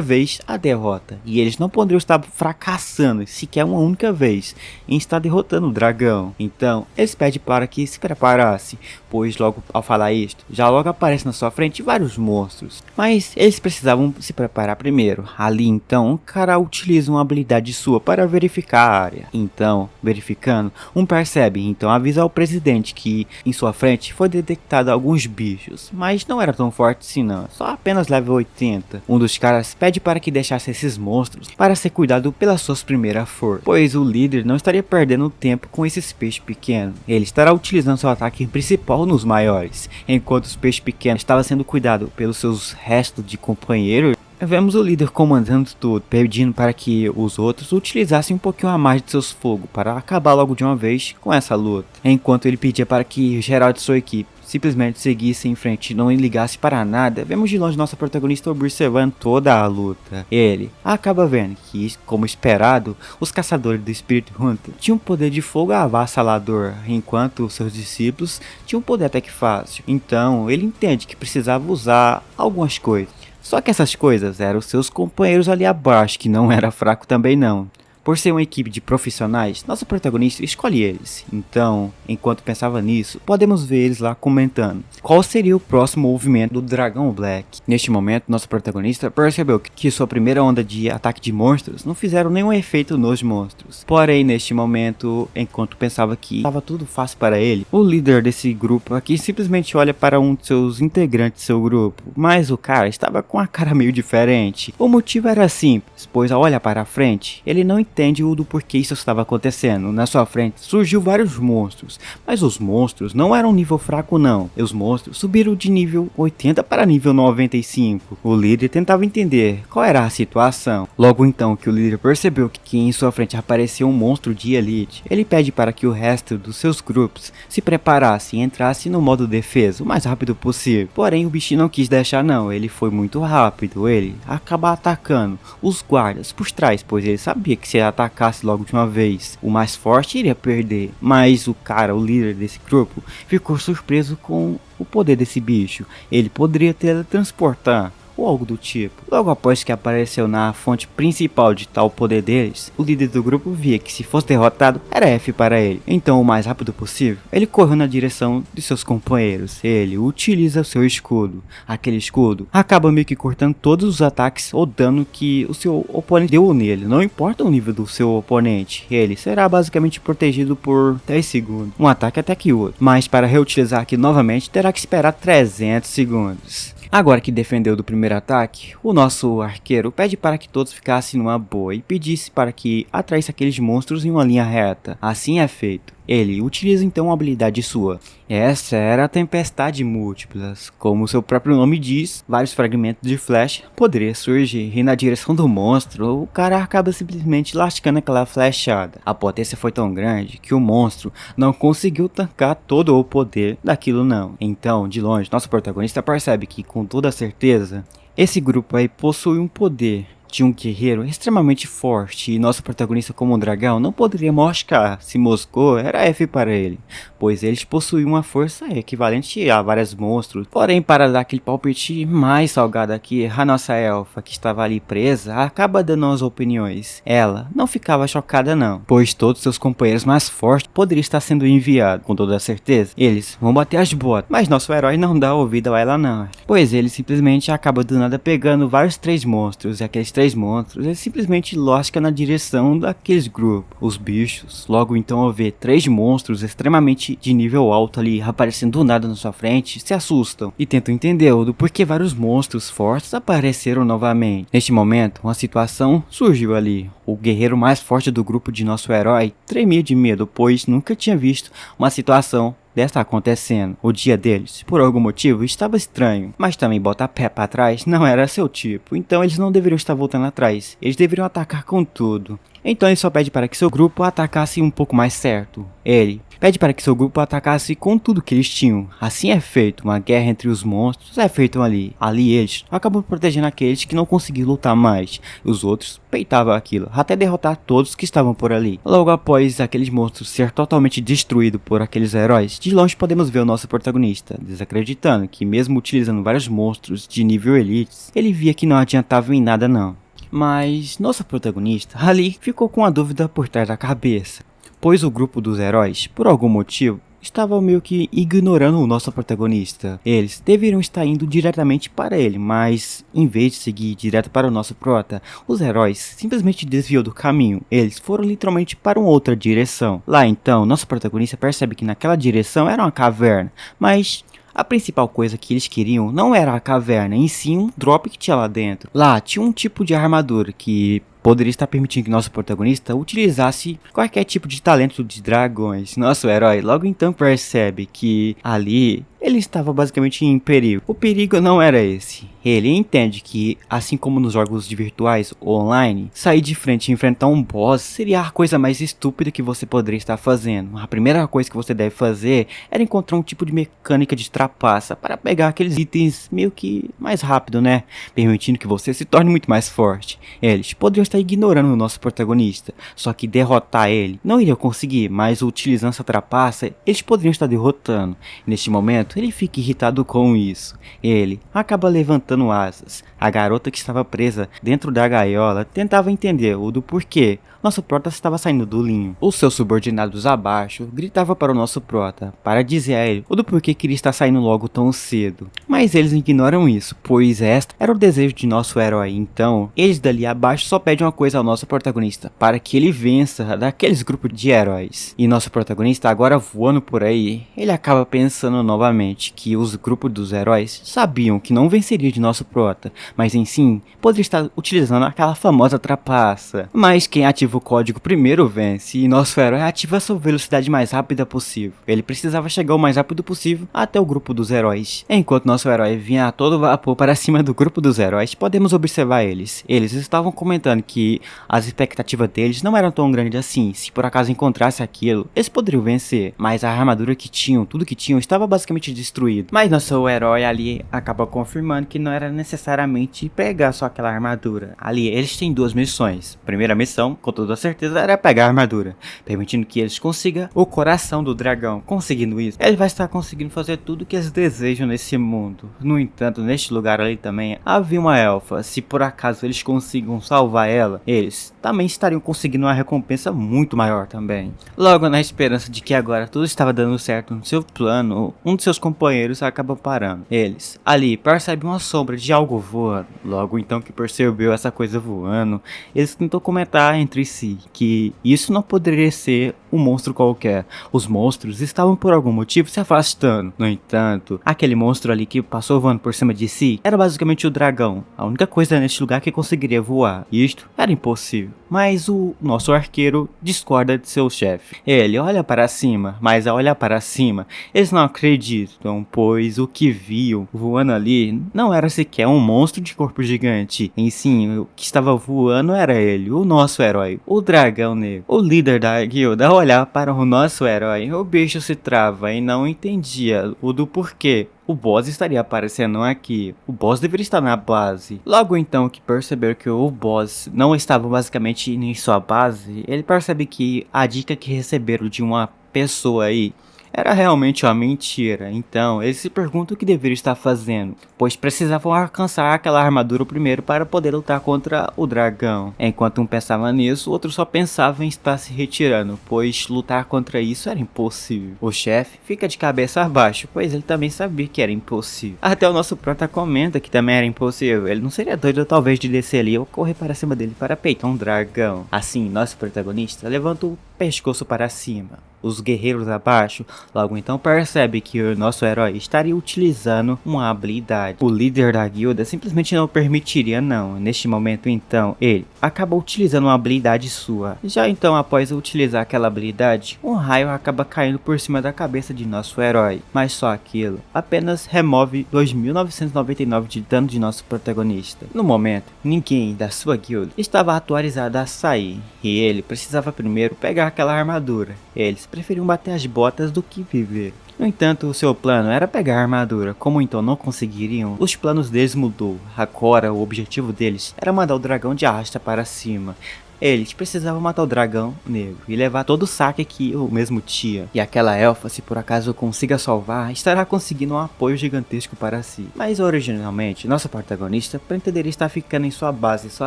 vez a derrota. E eles não poderiam estar fracassando sequer uma única vez em estar derrotando o dragão. Então eles pedem para que se preparasse, pois logo ao falar isto, já logo aparece na sua frente vários monstros. Mas eles precisavam se preparar primeiro. Ali então o cara utiliza uma habilidade sua para verificar a área. Então, verificando, percebe, então avisa ao presidente que em sua frente foi detectado alguns bichos, mas não era tão forte assim não, só apenas level 80. Um dos caras pede para que deixasse esses monstros para ser cuidado pelas suas primeiras forças, pois o líder não estaria perdendo tempo com esses peixes pequenos. Ele estará utilizando seu ataque principal nos maiores, enquanto os peixes pequenos estavam sendo cuidados pelos seus restos de companheiros. Vemos o líder comandando tudo, pedindo para que os outros utilizassem um pouquinho a mais de seus fogos para acabar logo de uma vez com essa luta. Enquanto ele pedia para que geral de sua equipe simplesmente seguisse em frente e não ligasse para nada, vemos de longe nossa protagonista observando toda a luta. Ele acaba vendo que, como esperado, os caçadores do Spirit Hunter tinham um poder de fogo avassalador, enquanto seus discípulos tinham um poder até que fácil. Então ele entende que precisava usar algumas coisas. Só que essas coisas eram seus companheiros ali abaixo, que não era fraco também não. Por ser uma equipe de profissionais, nosso protagonista escolhe eles. Então, enquanto pensava nisso, podemos ver eles lá comentando qual seria o próximo movimento do Dragão Black. Neste momento, nosso protagonista percebeu que sua primeira onda de ataque de monstros não fizeram nenhum efeito nos monstros. Porém, neste momento, enquanto pensava que estava tudo fácil para ele, o líder desse grupo aqui simplesmente olha para um de seus integrantes do seu grupo. Mas o cara estava com a cara meio diferente. O motivo era simples, pois ao olhar para a frente, ele não entende do porquê isso estava acontecendo. Na sua frente surgiu vários monstros, mas os monstros não eram nível fraco não. Os monstros subiram de nível 80 para nível 95. O líder tentava entender qual era a situação. Logo então que o líder percebeu que em sua frente apareceu um monstro de elite, ele pede para que o resto dos seus grupos se preparasse e entrasse no modo defesa o mais rápido possível. Porém o bichinho não quis deixar não, ele foi muito rápido, ele acaba atacando os guardas por trás, pois ele sabia que se atacasse logo de uma vez, o mais forte iria perder. Mas o cara, o líder desse grupo, ficou surpreso com o poder desse bicho. Ele poderia teletransportar ou algo do tipo. Logo após que apareceu na fonte principal de tal poder deles, o líder do grupo via que se fosse derrotado, era F para ele. Então, o mais rápido possível, ele correu na direção de seus companheiros. Ele utiliza o seu escudo. Aquele escudo acaba meio que cortando todos os ataques ou dano que o seu oponente deu nele. Não importa o nível do seu oponente, ele será basicamente protegido por 10 segundos. Um ataque até que outro. Mas para reutilizar aqui novamente, terá que esperar 300 segundos. Agora que defendeu do primeiro ataque, o nosso arqueiro pede para que todos ficassem numa boa e pedisse para que atraísse aqueles monstros em uma linha reta. Assim é feito. Ele utiliza então uma habilidade sua. Essa era a Tempestade Múltiplas. Como seu próprio nome diz, vários fragmentos de flecha poderiam surgir e na direção do monstro, o cara acaba simplesmente lascando aquela flechada. A potência foi tão grande que o monstro não conseguiu tancar todo o poder daquilo não. Então, de longe, nosso protagonista percebe que com toda certeza, esse grupo aí possui um poder de um guerreiro extremamente forte e nosso protagonista como um dragão não poderia moscar. Se moscou, era F para ele, pois eles possuíam uma força equivalente a vários monstros. Porém, para dar aquele palpite mais salgado aqui, a nossa elfa que estava ali presa acaba dando as opiniões. Ela não ficava chocada não, pois todos seus companheiros mais fortes poderiam estar sendo enviados. Com toda certeza, eles vão bater as botas, mas nosso herói não dá ouvido a ela não, pois ele simplesmente acaba do nada pegando vários 3 monstros e aqueles 3 monstros, ele simplesmente losca na direção daqueles grupos. Os bichos, logo então ao ver 3 monstros extremamente de nível alto ali aparecendo do nada na sua frente, se assustam e tentam entender do porquê vários monstros fortes apareceram novamente. Neste momento, uma situação surgiu ali. O guerreiro mais forte do grupo de nosso herói tremia de medo, pois nunca tinha visto uma situação desta acontecendo. O dia deles, por algum motivo, estava estranho, mas também botar pé para trás não era seu tipo, então eles não deveriam estar voltando atrás, eles deveriam atacar com tudo. Então ele só pede para que seu grupo atacasse um pouco mais certo. Ele pede para que seu grupo atacasse com tudo que eles tinham. Assim é feito, uma guerra entre os monstros é feita ali. Ali eles acabam protegendo aqueles que não conseguiam lutar mais. Os outros peitavam aquilo, até derrotar todos que estavam por ali. Logo após aqueles monstros ser totalmente destruídos por aqueles heróis, de longe podemos ver o nosso protagonista, desacreditando que mesmo utilizando vários monstros de nível elite, ele via que não adiantava em nada não. Mas nosso protagonista ali ficou com a dúvida por trás da cabeça, pois o grupo dos heróis, por algum motivo, estava meio que ignorando o nosso protagonista. Eles deveriam estar indo diretamente para ele, mas em vez de seguir direto para o nosso prota, os heróis simplesmente desviou do caminho. Eles foram literalmente para uma outra direção. Lá então, nosso protagonista percebe que naquela direção era uma caverna, mas a principal coisa que eles queriam não era a caverna, em si um drop que tinha lá dentro. Lá tinha um tipo de armadura que poderia estar permitindo que nosso protagonista utilizasse qualquer tipo de talento de dragões. Nosso herói logo então percebe que ali ele estava basicamente em perigo. O perigo não era esse. Ele entende que, assim como nos jogos de virtuais ou online, sair de frente e enfrentar um boss seria a coisa mais estúpida que você poderia estar fazendo. A primeira coisa que você deve fazer era encontrar um tipo de mecânica de trapaça para pegar aqueles itens meio que mais rápido, né? Permitindo que você se torne muito mais forte. Eles poderiam estar ignorando o nosso protagonista, só que derrotar ele não iria conseguir, mas utilizando essa trapaça, eles poderiam estar derrotando. Neste momento, ele fica irritado com isso. Ele acaba levantando asas. A garota que estava presa dentro da gaiola tentava entender o do porquê nosso prota estava saindo do linho. Os seus subordinados abaixo gritavam para o nosso prota para dizer a ele o do porquê que ele está saindo logo tão cedo. Mas eles ignoram isso, pois esta era o desejo de nosso herói. Então, eles dali abaixo só pedem uma coisa ao nosso protagonista, para que ele vença daqueles grupos de heróis. E nosso protagonista agora voando por aí, ele acaba pensando novamente que os grupos dos heróis sabiam que não venceria de nosso prota, mas em sim, poderia estar utilizando aquela famosa trapaça. Mas quem ativa o código primeiro vence, e nosso herói ativa a sua velocidade mais rápida possível. Ele precisava chegar o mais rápido possível até o grupo dos heróis. Enquanto nosso herói vinha a todo vapor para cima do grupo dos heróis, podemos observar eles. Eles estavam comentando que as expectativas deles não eram tão grandes assim. Se por acaso encontrasse aquilo, eles poderiam vencer, mas a armadura que tinham, tudo que tinham, estava basicamente destruído. Mas nosso herói ali acaba confirmando que não era necessariamente pegar só aquela armadura. Ali eles têm duas missões. Primeira missão, com toda certeza, era pegar a armadura, permitindo que eles consigam o coração do dragão. Conseguindo isso, ele vai estar conseguindo fazer tudo que eles desejam nesse mundo. No entanto, neste lugar ali também havia uma elfa. Se por acaso eles consigam salvar ela, eles também estariam conseguindo uma recompensa muito maior também. Logo, na esperança de que agora tudo estava dando certo no seu plano, um de seus companheiros acaba parando. Eles ali percebem uma sombra de algo voando. Logo então que percebeu essa coisa voando, eles tentam comentar entre si que isso não poderia ser um monstro qualquer. Os monstros estavam por algum motivo se afastando. No entanto, aquele monstro ali que passou voando por cima de si era basicamente o dragão, a única coisa neste lugar que conseguiria voar. Isto era impossível. Mas o nosso arqueiro discorda de seu chefe. Ele olha para cima, mas ao olhar para cima, eles não acreditam, pois o que viam voando ali não era sequer um monstro de corpo gigante. Em sim, o que estava voando era ele, o nosso herói, o dragão negro. O líder da guilda, ao olhar para o nosso herói, o bicho se trava e não entendia o do porquê o boss estaria aparecendo aqui. O boss deveria estar na base. Logo então que perceber que o boss não estava basicamente em sua base, ele percebe que a dica que receberam de uma pessoa aí era realmente uma mentira. Então eles se perguntam o que deveriam estar fazendo, pois precisavam alcançar aquela armadura primeiro para poder lutar contra o dragão. Enquanto um pensava nisso, o outro só pensava em estar se retirando, pois lutar contra isso era impossível. O chefe fica de cabeça abaixo, pois ele também sabia que era impossível. Até o nosso prota comenta que também era impossível. Ele não seria doido talvez de descer ali ou correr para cima dele para peitar um dragão. Assim, nosso protagonista levanta o pescoço para cima. Os guerreiros abaixo logo então percebe que o nosso herói estaria utilizando uma habilidade. O líder da guilda simplesmente não permitiria não. Neste momento então ele acaba utilizando uma habilidade sua. Já então após utilizar aquela habilidade, um raio acaba caindo por cima da cabeça de nosso herói. Mas só aquilo apenas remove 2.999 de dano de nosso protagonista. No momento, ninguém da sua guilda estava atualizado a sair, e ele precisava primeiro pegar aquela armadura. Eles preferiam bater as botas do que viver. No entanto, o seu plano era pegar a armadura. Como então não conseguiriam, os planos deles mudou. Agora, o objetivo deles era mandar o dragão de arrasta para cima. Eles precisavam matar o dragão negro e levar todo o saque que o mesmo tinha. E aquela elfa, se por acaso consiga salvar, estará conseguindo um apoio gigantesco para si. Mas originalmente, nossa protagonista pretenderia estar ficando em sua base só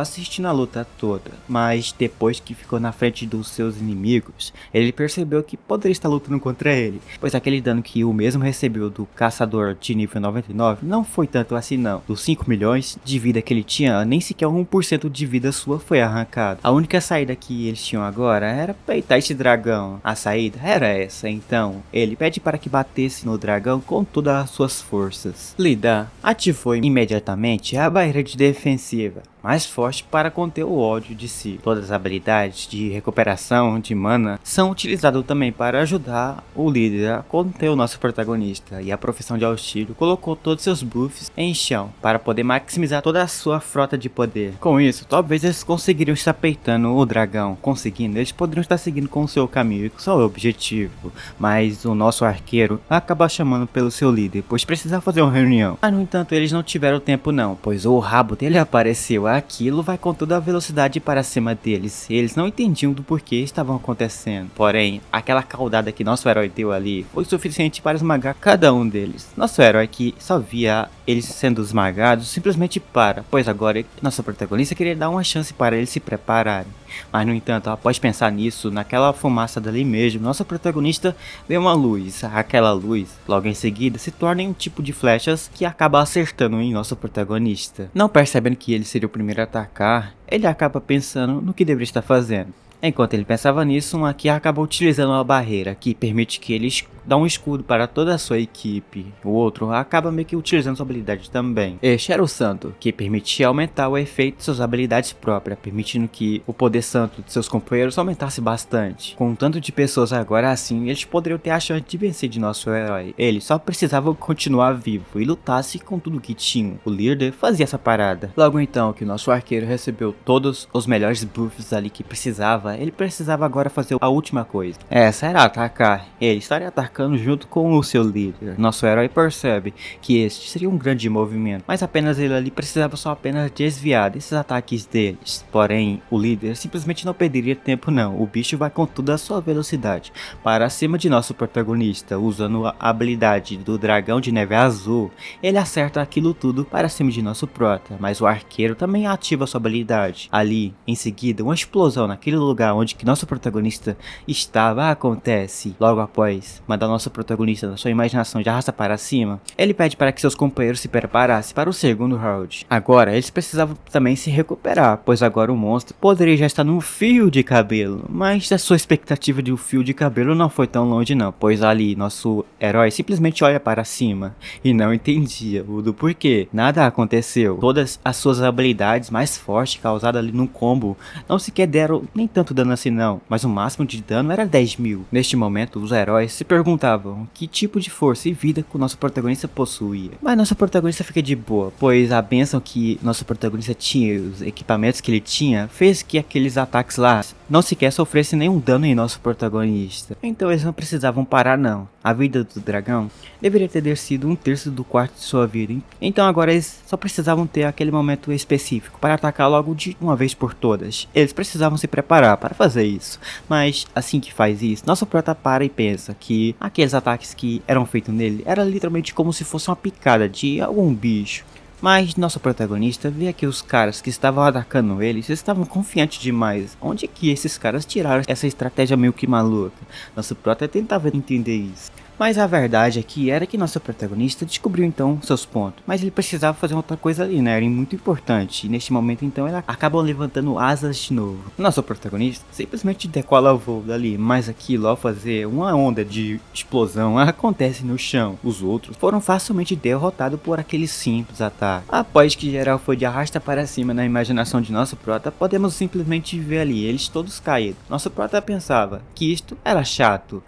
assistindo a luta toda. Mas depois que ficou na frente dos seus inimigos, ele percebeu que poderia estar lutando contra ele. Pois aquele dano que o mesmo recebeu do caçador de nível 99 não foi tanto assim não. Dos 5 milhões de vida que ele tinha, nem sequer 1% de vida sua foi arrancada. A única saída que eles tinham agora era peitar esse dragão. A saída era essa, então ele pede para que batesse no dragão com todas as suas forças. Lida ativou imediatamente a barreira de defensiva mais forte para conter o ódio de si. Todas as habilidades de recuperação de mana são utilizadas também para ajudar o líder a conter o nosso protagonista, e a profissão de auxílio colocou todos seus buffs em chão para poder maximizar toda a sua frota de poder. Com isso, talvez eles conseguiriam estar peitando o dragão. Conseguindo, eles poderiam estar seguindo com o seu caminho e com o seu objetivo, mas o nosso arqueiro acaba chamando pelo seu líder, pois precisava fazer uma reunião. Mas no entanto, eles não tiveram tempo não, pois o rabo dele apareceu. Aquilo vai com toda a velocidade para cima deles. Eles não entendiam do porquê estavam acontecendo. Porém, aquela caudada que nosso herói deu ali foi suficiente para esmagar cada um deles. Nosso herói, que só via eles sendo esmagados, simplesmente para, pois agora nossa protagonista queria dar uma chance para eles se prepararem. Mas no entanto, após pensar nisso, naquela fumaça dali mesmo, nossa protagonista vê uma luz. Aquela luz, logo em seguida, se torna em um tipo de flechas que acaba acertando em nosso protagonista. Não percebendo que ele seria o primeiro a atacar, ele acaba pensando no que deveria estar fazendo. Enquanto ele pensava nisso, um aqui acaba utilizando uma barreira que permite que eles dá um escudo para toda a sua equipe. O outro acaba meio que utilizando sua habilidade também. Este era o santo, que permitia aumentar o efeito de suas habilidades próprias, permitindo que o poder santo de seus companheiros aumentasse bastante. Com um tanto de pessoas agora assim, eles poderiam ter a chance de vencer de nosso herói. Ele só precisava continuar vivo e lutasse com tudo que tinha. O líder fazia essa parada. Logo então que o nosso arqueiro recebeu todos os melhores buffs ali que precisava, ele precisava agora fazer a última coisa. Essa era atacar. Ele estaria atacando junto com o seu líder. Nosso herói percebe que este seria um grande movimento, mas apenas ele ali precisava só apenas desviar desses ataques deles. Porém, o líder simplesmente não perderia tempo não. O bicho vai com toda a sua velocidade para cima de nosso protagonista, usando a habilidade do dragão de neve azul. Ele acerta aquilo tudo para cima de nosso prota, mas o arqueiro também ativa sua habilidade. Ali, em seguida, uma explosão naquele lugar onde que nosso protagonista estava acontece. Logo após mandar nosso protagonista na sua imaginação de arrasta para cima, ele pede para que seus companheiros se preparassem para o segundo round. Agora, eles precisavam também se recuperar, pois agora o monstro poderia já estar num fio de cabelo, mas a sua expectativa de um fio de cabelo não foi tão longe não, pois ali nosso herói simplesmente olha para cima e não entendia o do porquê. Nada aconteceu. Todas as suas habilidades mais fortes causadas ali no combo não sequer deram nem tanto dano assim não, mas o máximo de dano era 10 mil. Neste momento, os heróis se perguntavam que tipo de força e vida que o nosso protagonista possuía. Mas nosso protagonista fica de boa, pois a bênção que nosso protagonista tinha, os equipamentos que ele tinha, fez que aqueles ataques lá não sequer sofressem nenhum dano em nosso protagonista. Então eles não precisavam parar não. A vida do dragão deveria ter descido 1/3 do quarto de sua vida. Então agora eles só precisavam ter aquele momento específico para atacar logo de uma vez por todas. Eles precisavam se preparar para fazer isso. Mas assim que faz isso, nosso prota para e pensa que aqueles ataques que eram feitos nele era literalmente como se fosse uma picada de algum bicho. Mas nosso protagonista vê que os caras que estavam atacando eles estavam confiantes demais. Onde é que esses caras tiraram essa estratégia meio que maluca? Nosso prota tentava entender isso. Mas a verdade aqui era que nosso protagonista descobriu então seus pontos, mas ele precisava fazer outra coisa ali, né? Era muito importante. E neste momento então ela acabam levantando asas de novo. Nosso protagonista simplesmente decola o voo dali, mas aquilo ao fazer uma onda de explosão acontece no chão. Os outros foram facilmente derrotados por aqueles simples ataques. Após que geral foi de arrasta para cima na imaginação de nosso prota, podemos simplesmente ver ali eles todos caídos. Nosso prota pensava que isto era chato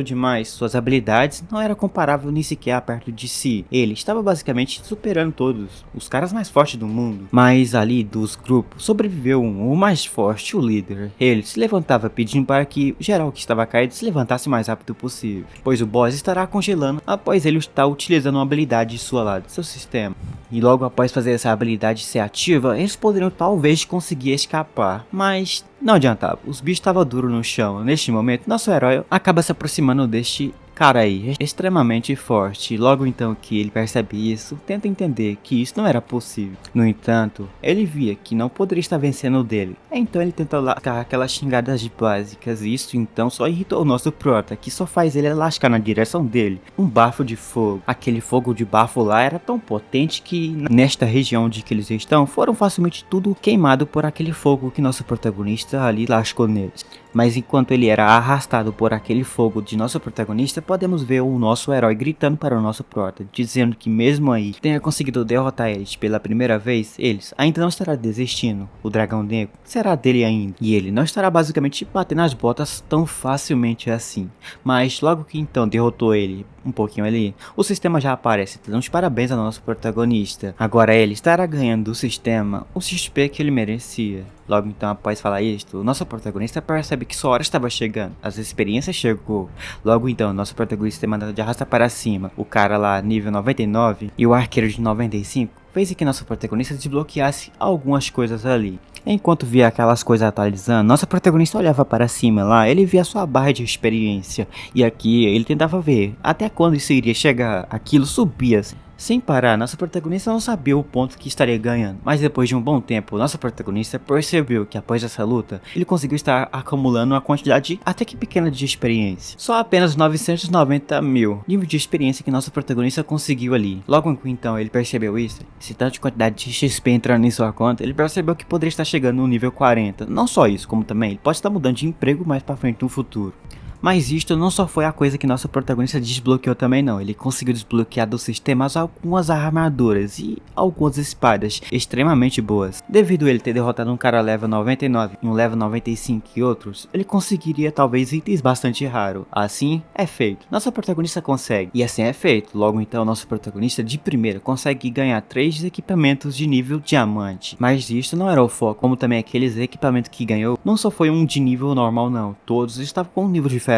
demais, suas habilidades habilidades não era comparável nem sequer a perto de si. Ele estava basicamente superando todos, os caras mais fortes do mundo. Mas ali dos grupos sobreviveu o mais forte, o líder. Ele se levantava pedindo para que o geral que estava caído se levantasse o mais rápido possível, pois o boss estará congelando após ele estar utilizando uma habilidade sua lá do seu sistema. E logo após fazer essa habilidade ser ativa, eles poderiam talvez conseguir escapar, mas não adiantava, os bichos estavam duros no chão. Neste momento, nosso herói acaba se aproximando deste cara aí, extremamente forte. Logo então que ele percebe isso, tenta entender que isso não era possível. No entanto, ele via que não poderia estar vencendo o dele. Então ele tenta lascar aquelas xingadas básicas. Isso então só irritou o nosso prota, que só faz ele lascar na direção dele um bafo de fogo. Aquele fogo de bafo lá era tão potente que nesta região onde que eles estão, foram facilmente tudo queimado por aquele fogo que nosso protagonista ali lascou neles. Mas enquanto ele era arrastado por aquele fogo de nosso protagonista, podemos ver o nosso herói gritando para o nosso prota, dizendo que mesmo aí tenha conseguido derrotar eles pela primeira vez, eles ainda não estará desistindo. O dragão negro será dele ainda, e ele não estará basicamente batendo as botas tão facilmente assim. Mas logo que então derrotou ele um pouquinho ali, o sistema já aparece dando os parabéns ao nosso protagonista. Agora ele estará ganhando do sistema o XP que ele merecia. Logo então, após falar isto, o nosso protagonista percebe que sua hora estava chegando, as experiências chegou. Logo então, nosso protagonista é mandado de arrasta para cima. O cara lá, nível 99, e o arqueiro de 95, fez que nosso protagonista desbloqueasse algumas coisas ali. Enquanto via aquelas coisas atualizando, nosso protagonista olhava para cima lá, ele via sua barra de experiência. E aqui ele tentava ver até quando isso iria chegar, aquilo subia. Sem parar, nosso protagonista não sabia o ponto que estaria ganhando, mas depois de um bom tempo, nosso protagonista percebeu que após essa luta, ele conseguiu estar acumulando uma quantidade até que pequena de experiência. Só apenas 990 mil nível de experiência que nosso protagonista conseguiu ali. Logo que então ele percebeu isso, esse tanto de quantidade de XP entrando em sua conta, ele percebeu que poderia estar chegando no nível 40. Não só isso, como também ele pode estar mudando de emprego mais para frente no futuro. Mas isto não só foi a coisa que nosso protagonista desbloqueou também não, ele conseguiu desbloquear do sistema algumas armaduras e algumas espadas extremamente boas. Devido a ele ter derrotado um cara level 99 e um level 95 e outros, ele conseguiria talvez itens bastante raros. Assim é feito, nosso protagonista consegue, e assim é feito. Logo então nosso protagonista de primeira consegue ganhar 3 equipamentos de nível diamante. Mas isto não era o foco, como também aqueles equipamentos que ganhou, não só foi um de nível normal não, todos estavam com um nível diferente.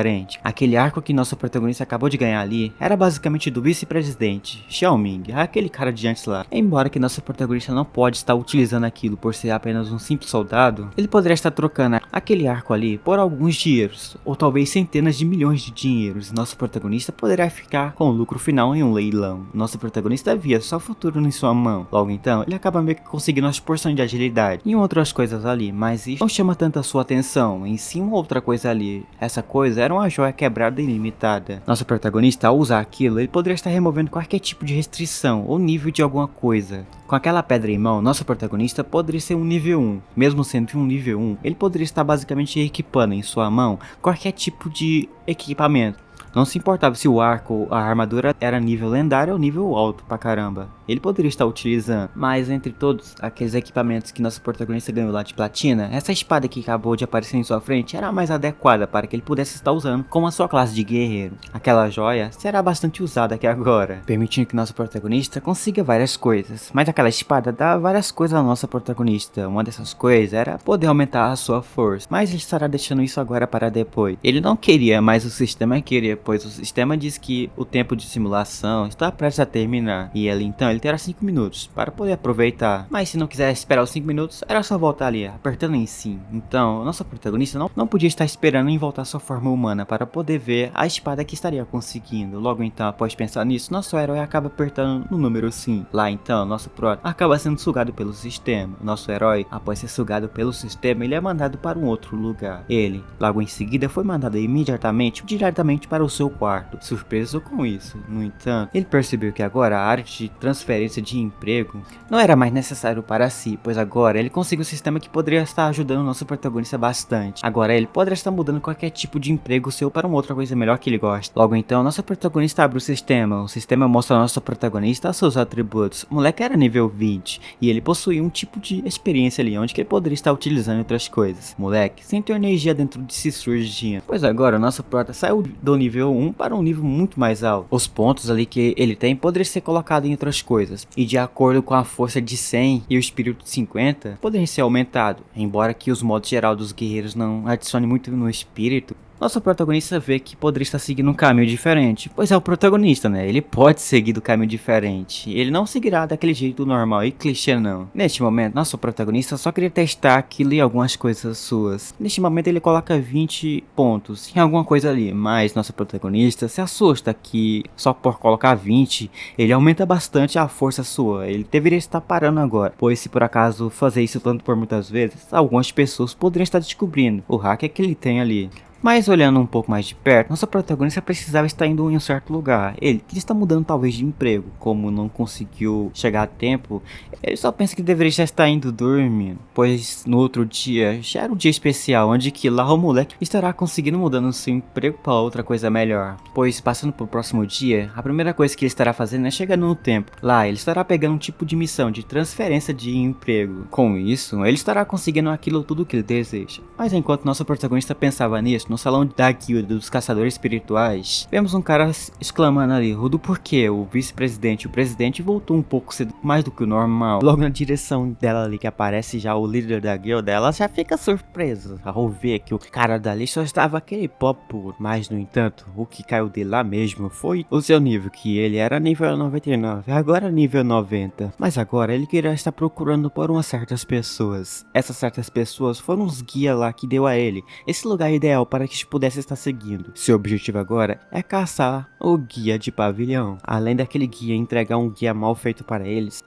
Aquele arco que nosso protagonista acabou de ganhar ali era basicamente do vice-presidente, Xiao Ming, aquele cara de antes lá. Embora que nosso protagonista não pode estar utilizando aquilo por ser apenas um simples soldado, ele poderia estar trocando aquele arco ali por alguns dinheiros, ou talvez centenas de milhões de dinheiros. Nosso protagonista poderia ficar com o lucro final em um leilão. Nosso protagonista via só futuro em sua mão. Logo então, ele acaba meio que conseguindo as porções de agilidade e outras coisas ali, mas isso não chama tanto a sua atenção. Em si, uma outra coisa ali, essa coisa era uma joia quebrada e ilimitada. Nosso protagonista, ao usar aquilo, ele poderia estar removendo qualquer tipo de restrição ou nível de alguma coisa. Com aquela pedra em mão, nosso protagonista poderia ser um nível 1. Mesmo sendo um nível 1, ele poderia estar basicamente equipando em sua mão qualquer tipo de equipamento. Não se importava se o arco ou a armadura era nível lendário ou nível alto pra caramba. Ele poderia estar utilizando, mas entre todos aqueles equipamentos que nosso protagonista ganhou lá de platina, essa espada que acabou de aparecer em sua frente era a mais adequada para que ele pudesse estar usando como a sua classe de guerreiro. Aquela joia será bastante usada aqui agora, permitindo que nosso protagonista consiga várias coisas. Mas aquela espada dá várias coisas ao nosso protagonista. Uma dessas coisas era poder aumentar a sua força, mas ele estará deixando isso agora para depois. Ele não queria, mas o sistema queria, pois o sistema diz que o tempo de simulação está prestes a terminar, e ele então ele terá 5 minutos para poder aproveitar. Mas se não quiser esperar os 5 minutos, era só voltar ali, apertando em sim. Então, nosso protagonista não podia estar esperando em voltar à sua forma humana para poder ver a espada que estaria conseguindo. Logo então, após pensar nisso, nosso herói acaba apertando no número sim. Lá então, nosso prota acaba sendo sugado pelo sistema. Nosso herói, após ser sugado pelo sistema, ele é mandado para um outro lugar. Ele, logo em seguida, foi mandado imediatamente diretamente para o seu quarto. Surpreso com isso, no entanto, ele percebeu que agora a área de transferência de emprego não era mais necessário para si, pois agora ele conseguiu um sistema que poderia estar ajudando o nosso protagonista bastante. Agora ele poderia estar mudando qualquer tipo de emprego seu para uma outra coisa melhor que ele gosta. Logo então, nosso protagonista abre o sistema mostra ao nosso protagonista seus atributos. O moleque era nível 20 e ele possuía um tipo de experiência ali, onde que ele poderia estar utilizando outras coisas. O moleque sentiu energia dentro de si surgindo, pois agora o nosso prota saiu do nível nível 1 para um nível muito mais alto. Os pontos ali que ele tem poderiam ser colocados em outras coisas, e de acordo com a força de 100 e o espírito de 50, poderiam ser aumentados, embora que os modos geral dos guerreiros não adicionem muito no espírito. Nosso protagonista vê que poderia estar seguindo um caminho diferente, pois é o protagonista, né? Ele pode seguir do caminho diferente. Ele não seguirá daquele jeito normal e clichê, não. Neste momento, nosso protagonista só queria testar aquilo e algumas coisas suas. Neste momento, ele coloca 20 pontos em alguma coisa ali, mas nosso protagonista se assusta que só por colocar 20, ele aumenta bastante a força sua. Ele deveria estar parando agora, pois se por acaso fazer isso tanto por muitas vezes, algumas pessoas poderiam estar descobrindo o hacker que ele tem ali. Mas olhando um pouco mais de perto, nossa protagonista precisava estar indo em um certo lugar. Ele está mudando talvez de emprego, como não conseguiu chegar a tempo, ele só pensa que deveria já estar indo dormir, pois no outro dia já era um dia especial, onde que lá o moleque estará conseguindo mudando seu emprego para outra coisa melhor. Pois passando para o próximo dia, a primeira coisa que ele estará fazendo é chegando no tempo. Lá ele estará pegando um tipo de missão de transferência de emprego. Com isso, ele estará conseguindo aquilo tudo que ele deseja. Mas enquanto nosso protagonista pensava nisso, no salão da guilda dos caçadores espirituais, vemos um cara exclamando ali, do porquê o vice-presidente e o presidente voltou um pouco cedo, mais do que o normal. Logo na direção dela ali que aparece já o líder da guilda, ela já fica surpresa ao ver que o cara dali só estava aquele pó puro. Mas no entanto, o que caiu dele lá mesmo foi o seu nível, que ele era nível 99, agora nível 90. Mas agora ele queria estar procurando por umas certas pessoas. Essas certas pessoas foram os guias lá que deu a ele esse lugar ideal para que pudesse estar seguindo. Seu objetivo agora é caçar o guia de pavilhão. Além daquele guia entregar um guia mal feito para eles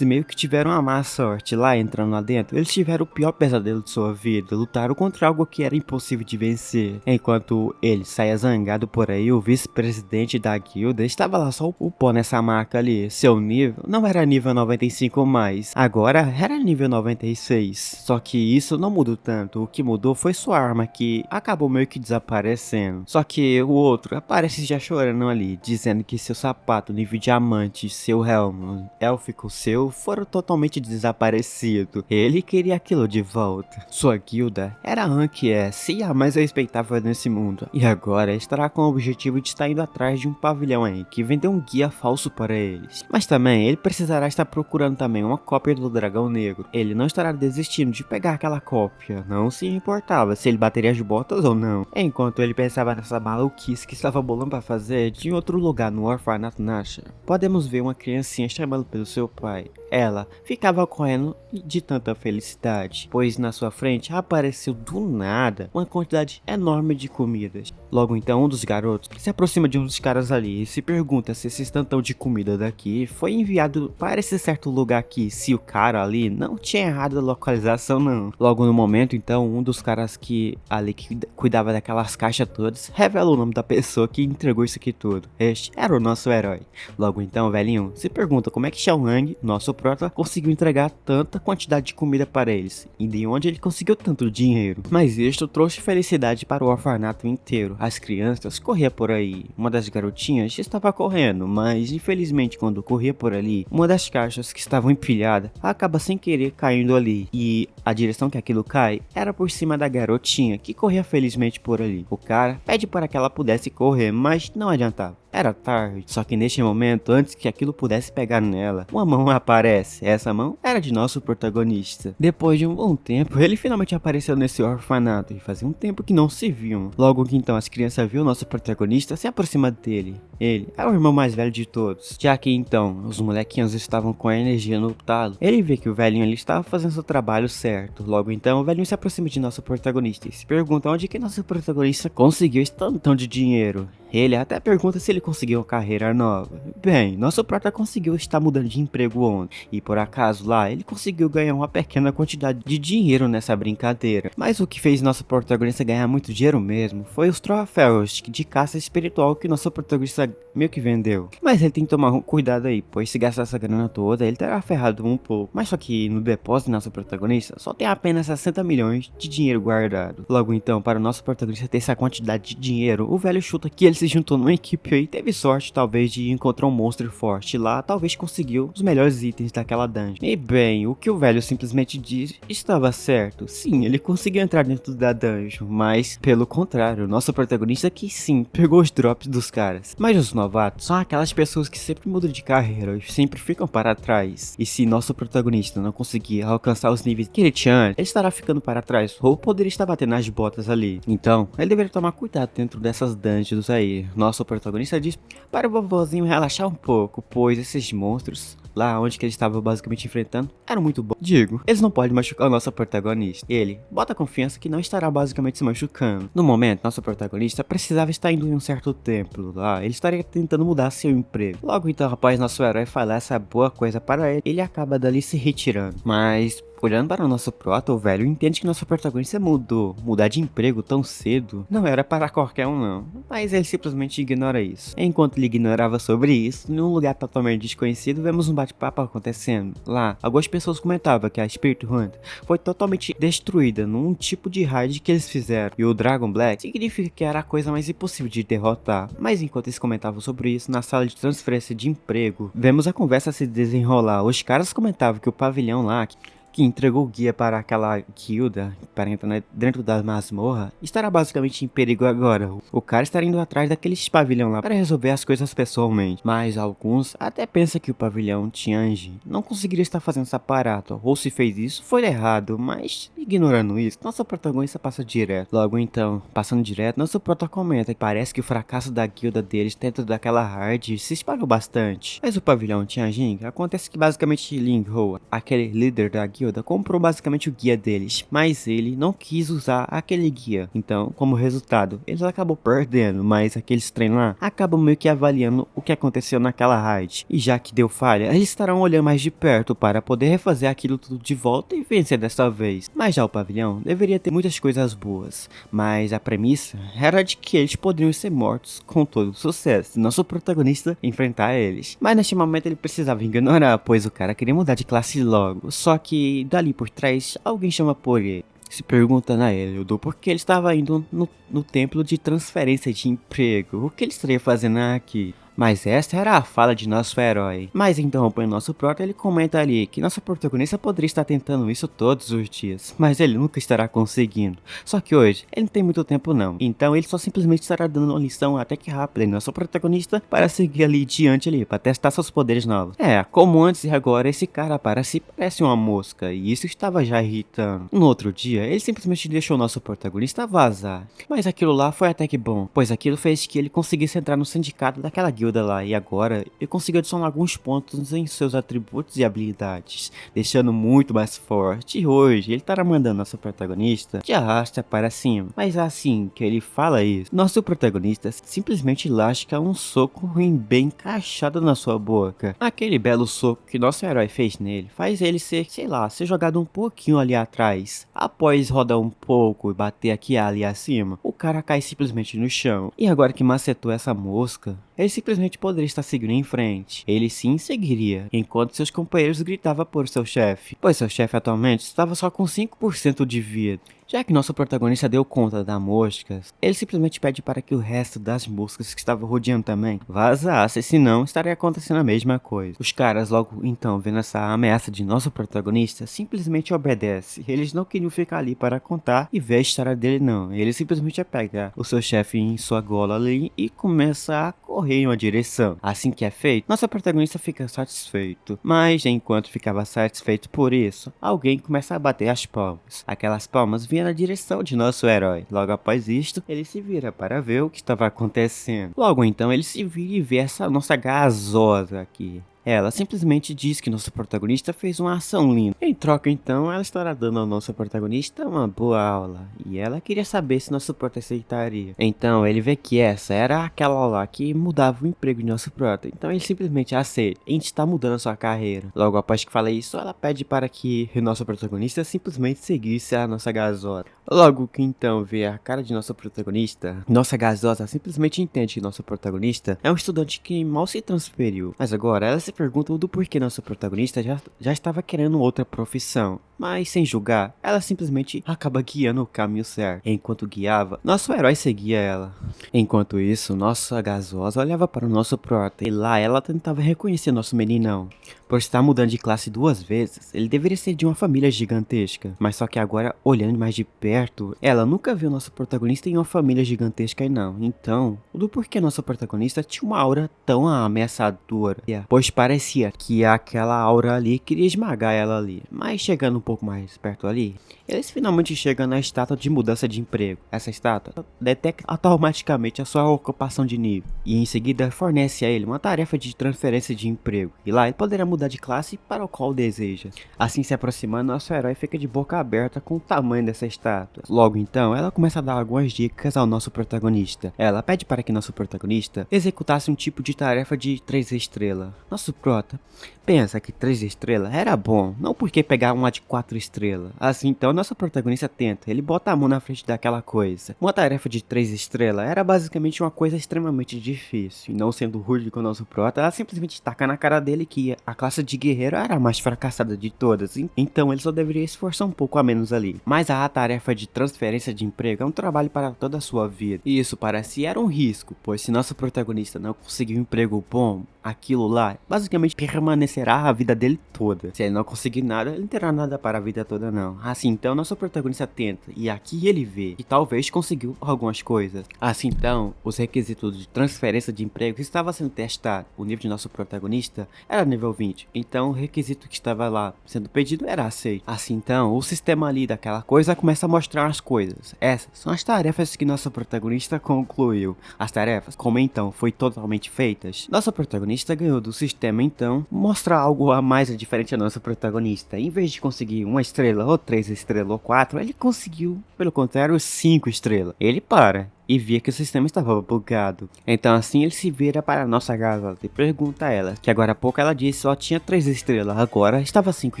meio que tiveram uma má sorte lá entrando lá dentro. Eles tiveram o pior pesadelo de sua vida, lutaram contra algo que era impossível de vencer. Enquanto ele saía zangado por aí, o vice-presidente da guilda estava lá só o pó nessa marca ali. Seu nível não era nível 95 mais, agora era nível 96. Só que isso não mudou tanto, o que mudou foi sua arma, que acabou meio que desaparecendo. Só que o outro aparece já chorando ali, dizendo que seu sapato nível diamante, seu helmo élfico seu foram totalmente desaparecidos. Ele queria aquilo de volta. Sua guilda era a Rank S e a mais respeitável nesse mundo, e agora estará com o objetivo de estar indo atrás de um pavilhão aí que vendeu um guia falso para eles. Mas também ele precisará estar procurando também uma cópia do dragão negro. Ele não estará desistindo de pegar aquela cópia, não se importava se ele bateria as botas ou não. Enquanto ele pensava nessa maluquice que estava bolando para fazer, de outro lugar no orfanato Nasha, podemos ver uma criancinha chamando pelo seu pai. Ela ficava correndo de tanta felicidade, pois na sua frente apareceu do nada uma quantidade enorme de comidas. Logo então, um dos garotos se aproxima de um dos caras ali e se pergunta se esse estantão de comida daqui foi enviado para esse certo lugar aqui, se o cara ali não tinha errado a localização não. Logo no momento então, um dos caras que ali que cuidava daquelas caixas todas revela o nome da pessoa que entregou isso aqui tudo. Este era o nosso herói. Logo então, o velhinho se pergunta como é que Xiao Hang, nosso prota, conseguiu entregar tanta quantidade de comida para eles e de onde ele conseguiu tanto dinheiro. Mas isto trouxe felicidade para o orfanato inteiro. As crianças corriam por aí. Uma das garotinhas estava correndo, mas infelizmente quando corria por ali, uma das caixas que estavam empilhadas acaba sem querer caindo ali. E a direção que aquilo cai era por cima da garotinha que corria felizmente por ali. O cara pede para que ela pudesse correr, mas não adiantava. Era tarde, só que neste momento, antes que aquilo pudesse pegar nela, uma mão aparece. Essa mão era de nosso protagonista. Depois de um bom tempo, ele finalmente apareceu nesse orfanato e fazia um tempo que não se viam. Logo que então as crianças viram nosso protagonista se aproxima dele. Ele é o irmão mais velho de todos, já que então os molequinhos estavam com a energia no talo. Ele vê que o velhinho ali estava fazendo seu trabalho certo. Logo então o velhinho se aproxima de nosso protagonista e se pergunta onde que nosso protagonista conseguiu esse tantão de dinheiro. Ele até pergunta se ele conseguiu uma carreira nova. Bem, nosso prota conseguiu estar mudando de emprego ontem, e por acaso lá ele conseguiu ganhar uma pequena quantidade de dinheiro nessa brincadeira. Mas o que fez nosso protagonista ganhar muito dinheiro mesmo foi os troféus de caça espiritual que nosso protagonista meio que vendeu. Mas ele tem que tomar cuidado aí, pois se gastar essa grana toda, ele terá ferrado um pouco. Mas só que no depósito de nosso protagonista só tem apenas 60 milhões de dinheiro guardado. Logo então, para o nosso protagonista ter essa quantidade de dinheiro, o velho chuta que ele se juntou numa equipe aí, teve sorte talvez de encontrar um monstro forte lá, talvez conseguiu os melhores itens daquela dungeon. E bem, o que o velho simplesmente disse estava certo. Sim, ele conseguiu entrar dentro da dungeon, mas pelo contrário, o nosso protagonista que sim, pegou os drops dos caras. Mas os novatos são aquelas pessoas que sempre mudam de carreira e sempre ficam para trás. E se nosso protagonista não conseguir alcançar os níveis que ele tinha antes, ele estará ficando para trás ou poderia estar batendo nas botas ali. Então, ele deveria tomar cuidado dentro dessas dungeons aí. Nosso protagonista diz para o vovozinho relaxar um pouco, pois esses monstros lá onde que ele estava basicamente enfrentando, eram muito bons. Digo, eles não podem machucar o nosso protagonista. Ele bota confiança que não estará basicamente se machucando. No momento, nosso protagonista precisava estar indo em um certo templo lá. Ele estaria tentando mudar seu emprego. Logo então, após nosso herói falar essa boa coisa para ele, ele acaba dali se retirando. Mas olhando para o nosso prota, o velho entende que nosso protagonista mudou. Mudar de emprego tão cedo não era para qualquer um não. Mas ele simplesmente ignora isso. Enquanto ele ignorava sobre isso, em um lugar totalmente desconhecido, vemos um bate-papo acontecendo. Lá, algumas pessoas comentavam que a Spirit Hunter foi totalmente destruída num tipo de raid que eles fizeram. E o Dragon Black significa que era a coisa mais impossível de derrotar. Mas enquanto eles comentavam sobre isso, na sala de transferência de emprego, vemos a conversa se desenrolar. Os caras comentavam que o pavilhão lá que entregou o guia para aquela guilda para entrar dentro da masmorra, estará basicamente em perigo agora. O cara estará indo atrás daqueles pavilhão lá para resolver as coisas pessoalmente. Mas alguns até pensam que o pavilhão Tianji não conseguiria estar fazendo essa parada, ou se fez isso, foi errado, mas ignorando isso, nosso protagonista passa direto. Logo então, passando direto, nosso prota comenta que parece que o fracasso da guilda deles dentro daquela hard se espalhou bastante. Mas o pavilhão Tianjin, acontece que basicamente Ling Ho, aquele líder da guilda, comprou basicamente o guia deles, mas ele não quis usar aquele guia. Então, como resultado, eles acabam perdendo, mas aqueles treinos lá acabam meio que avaliando o que aconteceu naquela raid. E já que deu falha, eles estarão olhando mais de perto para poder refazer aquilo tudo de volta e vencer dessa vez. Mas já o pavilhão deveria ter muitas coisas boas, mas a premissa era de que eles poderiam ser mortos com todo sucesso se nosso protagonista enfrentar eles. Mas neste momento ele precisava ignorar, pois o cara queria mudar de classe logo. Só que dali por trás, alguém chama por ele, se perguntando a ele do porquê ele estava indo no templo de transferência de emprego. O que ele estaria fazendo aqui? Mas essa era a fala de nosso herói. Mas interrompendo nosso prota, ele comenta ali que nosso protagonista poderia estar tentando isso todos os dias, mas ele nunca estará conseguindo. Só que hoje, ele não tem muito tempo não, então ele só simplesmente estará dando uma lição até que rápida em nosso protagonista para seguir ali diante ali, para testar seus poderes novos. Como antes e agora, esse cara parece uma mosca, e isso estava já irritando. No outro dia, ele simplesmente deixou o nosso protagonista vazar. Mas aquilo lá foi até que bom, pois aquilo fez que ele conseguisse entrar no sindicato daquela guilda lá, e agora ele conseguiu adicionar alguns pontos em seus atributos e habilidades, deixando muito mais forte. E hoje ele estará mandando nosso protagonista de arrasta para cima. Mas assim que ele fala isso, nosso protagonista simplesmente lasca um soco ruim bem encaixado na sua boca. Aquele belo soco que nosso herói fez nele faz ele ser, sei lá, ser jogado um pouquinho ali atrás. Após rodar um pouco e bater aqui e ali acima, o cara cai simplesmente no chão. E agora que macetou essa mosca, ele simplesmente poderia estar seguindo em frente. Ele sim seguiria, enquanto seus companheiros gritavam por seu chefe, pois seu chefe atualmente estava só com 5% de vida. Já que nosso protagonista deu conta das moscas, ele simplesmente pede para que o resto das moscas que estavam rodeando também vazasse, senão estaria acontecendo a mesma coisa. Os caras logo então, vendo essa ameaça de nosso protagonista, simplesmente obedecem. Eles não queriam ficar ali para contar e ver a história dele não. Ele simplesmente pega o seu chefe em sua gola ali e começa a correr em uma direção. Assim que é feito, nosso protagonista fica satisfeito. Mas enquanto ficava satisfeito por isso, alguém começa a bater as palmas. Aquelas palmas vinham na direção de nosso herói. Logo após isto, ele se vira para ver o que estava acontecendo. Logo então, ele se vira e vê essa nossa gasosa aqui. Ela simplesmente diz que nosso protagonista fez uma ação linda. Em troca, então, ela estará dando ao nosso protagonista uma boa aula. E ela queria saber se nosso prota aceitaria. Então, ele vê que essa era aquela lá que mudava o emprego de nosso prota. Então, ele simplesmente aceita. A gente está mudando a sua carreira. Logo após que fala isso, ela pede para que o nosso protagonista simplesmente seguisse a nossa gasosa. Logo que então vê a cara de nosso protagonista, nossa gasosa simplesmente entende que nosso protagonista é um estudante que mal se transferiu. Mas agora, ela se perguntam do porquê nossa protagonista já estava querendo outra profissão. Mas sem julgar, ela simplesmente acaba guiando o caminho certo. Enquanto guiava, nosso herói seguia ela. Enquanto isso, nossa gasosa olhava para o nosso prota e lá ela tentava reconhecer nosso meninão. Por estar mudando de classe 2 vezes, ele deveria ser de uma família gigantesca. Mas só que agora, olhando mais de perto, ela nunca viu nosso protagonista em uma família gigantesca e não. Então, do porquê nossa protagonista tinha uma aura tão ameaçadora. Pois parecia que aquela aura ali queria esmagar ela ali. Mas chegando um pouco mais perto ali, eles finalmente chegam na estátua de mudança de emprego. Essa estátua detecta automaticamente a sua ocupação de nível e em seguida fornece a ele uma tarefa de transferência de emprego. E lá ele poderá mudar de classe para o qual deseja. Assim se aproximando, nosso herói fica de boca aberta com o tamanho dessa estátua. Logo então, ela começa a dar algumas dicas ao nosso protagonista. Ela pede para que nosso protagonista executasse um tipo de tarefa de 3 estrelas. Nosso prota pensa que 3 estrelas era bom, não porque pegar uma de 4 estrelas. Assim então, nosso protagonista tenta, ele bota a mão na frente daquela coisa. Uma tarefa de 3 estrelas era basicamente uma coisa extremamente difícil. E não sendo rude com o nosso prota, ela simplesmente taca na cara dele que a classe de guerreiro era a mais fracassada de todas. Então ele só deveria esforçar um pouco a menos ali. Mas a tarefa de transferência de emprego é um trabalho para toda a sua vida. E isso para si era um risco, pois se nosso protagonista não conseguir um emprego bom, aquilo lá basicamente permanecerá a vida dele toda. Se ele não conseguir nada, ele não terá nada para a vida toda não. Assim então, nosso protagonista tenta, e aqui ele vê que talvez conseguiu algumas coisas. Assim então, os requisitos de transferência de emprego estavam sendo testados. O nível de nosso protagonista era nível 20, então o requisito que estava lá sendo pedido era aceito. Assim então, o sistema ali daquela coisa começa a mostrar as coisas. Essas são as tarefas que nosso protagonista concluiu. As tarefas, como então, foi totalmente feitas. Nosso protagonista ganhou do sistema então mostrar algo a mais diferente a nosso protagonista. Em vez de conseguir 1 estrela ou 3 estrelas ou 4, ele conseguiu, pelo contrário, 5 estrelas. Ele para e via que o sistema estava bugado. Então assim ele se vira para a nossa gaveta e pergunta a ela, que agora há pouco ela disse só tinha 3 estrelas, agora estava 5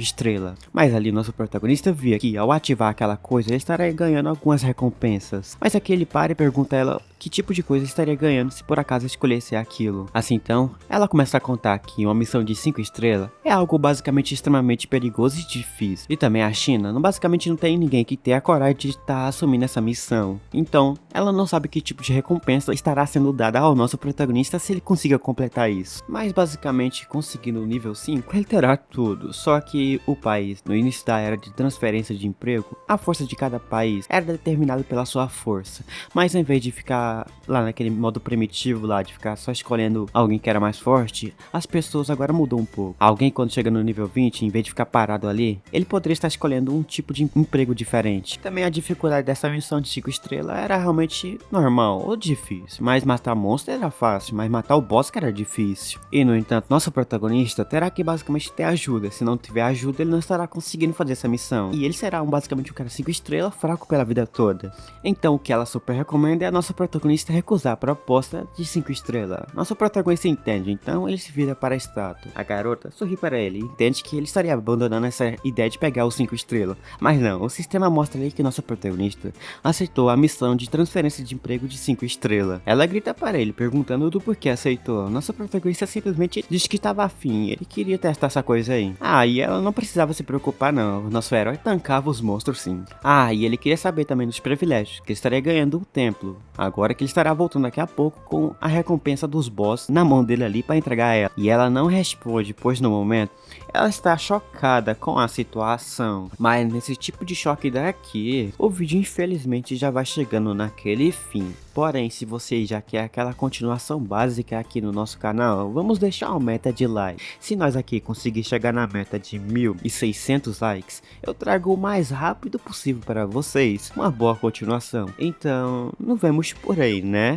estrelas. Mas ali nosso protagonista via que ao ativar aquela coisa ele estaria ganhando algumas recompensas. Mas aqui ele para e pergunta a ela que tipo de coisa estaria ganhando se por acaso escolhesse aquilo. Assim então, ela começa a contar que uma missão de 5 estrelas é algo basicamente extremamente perigoso e difícil. E também a China basicamente não tem ninguém que tenha a coragem de estar assumindo essa missão. Então, ela não sabe que tipo de recompensa estará sendo dada ao nosso protagonista se ele consiga completar isso. Mas basicamente, conseguindo o nível 5, ele terá tudo. Só que o país, no início da era de transferência de emprego, a força de cada país era determinada pela sua força. Mas em vez de ficar lá naquele modo primitivo lá, de ficar só escolhendo alguém que era mais forte, as pessoas agora mudou um pouco. Alguém quando chega no nível 20, em vez de ficar parado ali, ele poderia estar escolhendo um tipo de emprego diferente. Também a dificuldade dessa missão de 5 estrelas era realmente normal ou difícil, mas matar monstro era fácil, mas matar o boss que era difícil. E no entanto, nosso protagonista terá que basicamente ter ajuda. Se não tiver ajuda, ele não estará conseguindo fazer essa missão. E ele será basicamente um cara 5 estrelas, fraco pela vida toda. Então o que ela super recomenda é a nossa protagonista recusar a proposta de 5 estrelas. Nosso protagonista entende, então ele se vira para a estátua. A garota sorri para ele e entende que ele estaria abandonando essa ideia de pegar os 5 estrelas. Mas não, o sistema mostra ali que nossa protagonista aceitou a missão de transferência de emprego de 5 estrelas. Ela grita para ele, perguntando do porquê aceitou. Nossa protagonista simplesmente diz que estava afim, ele queria testar essa coisa aí. E ela não precisava se preocupar não, o nosso herói tancava os monstros sim. E ele queria saber também dos privilégios, que ele estaria ganhando o templo. Agora que ele estará voltando daqui a pouco com a recompensa dos boss na mão dele ali para entregar a ela. E ela não responde, pois no momento ela está chocada com a situação. Mas nesse tipo de choque daqui, o vídeo infelizmente já vai chegando naquele fim. Porém, se você já quer aquela continuação básica aqui no nosso canal, vamos deixar uma meta de like. Se nós aqui conseguir chegar na meta de 1.600 likes, eu trago o mais rápido possível para vocês uma boa continuação. Então, nos vemos por aí, né?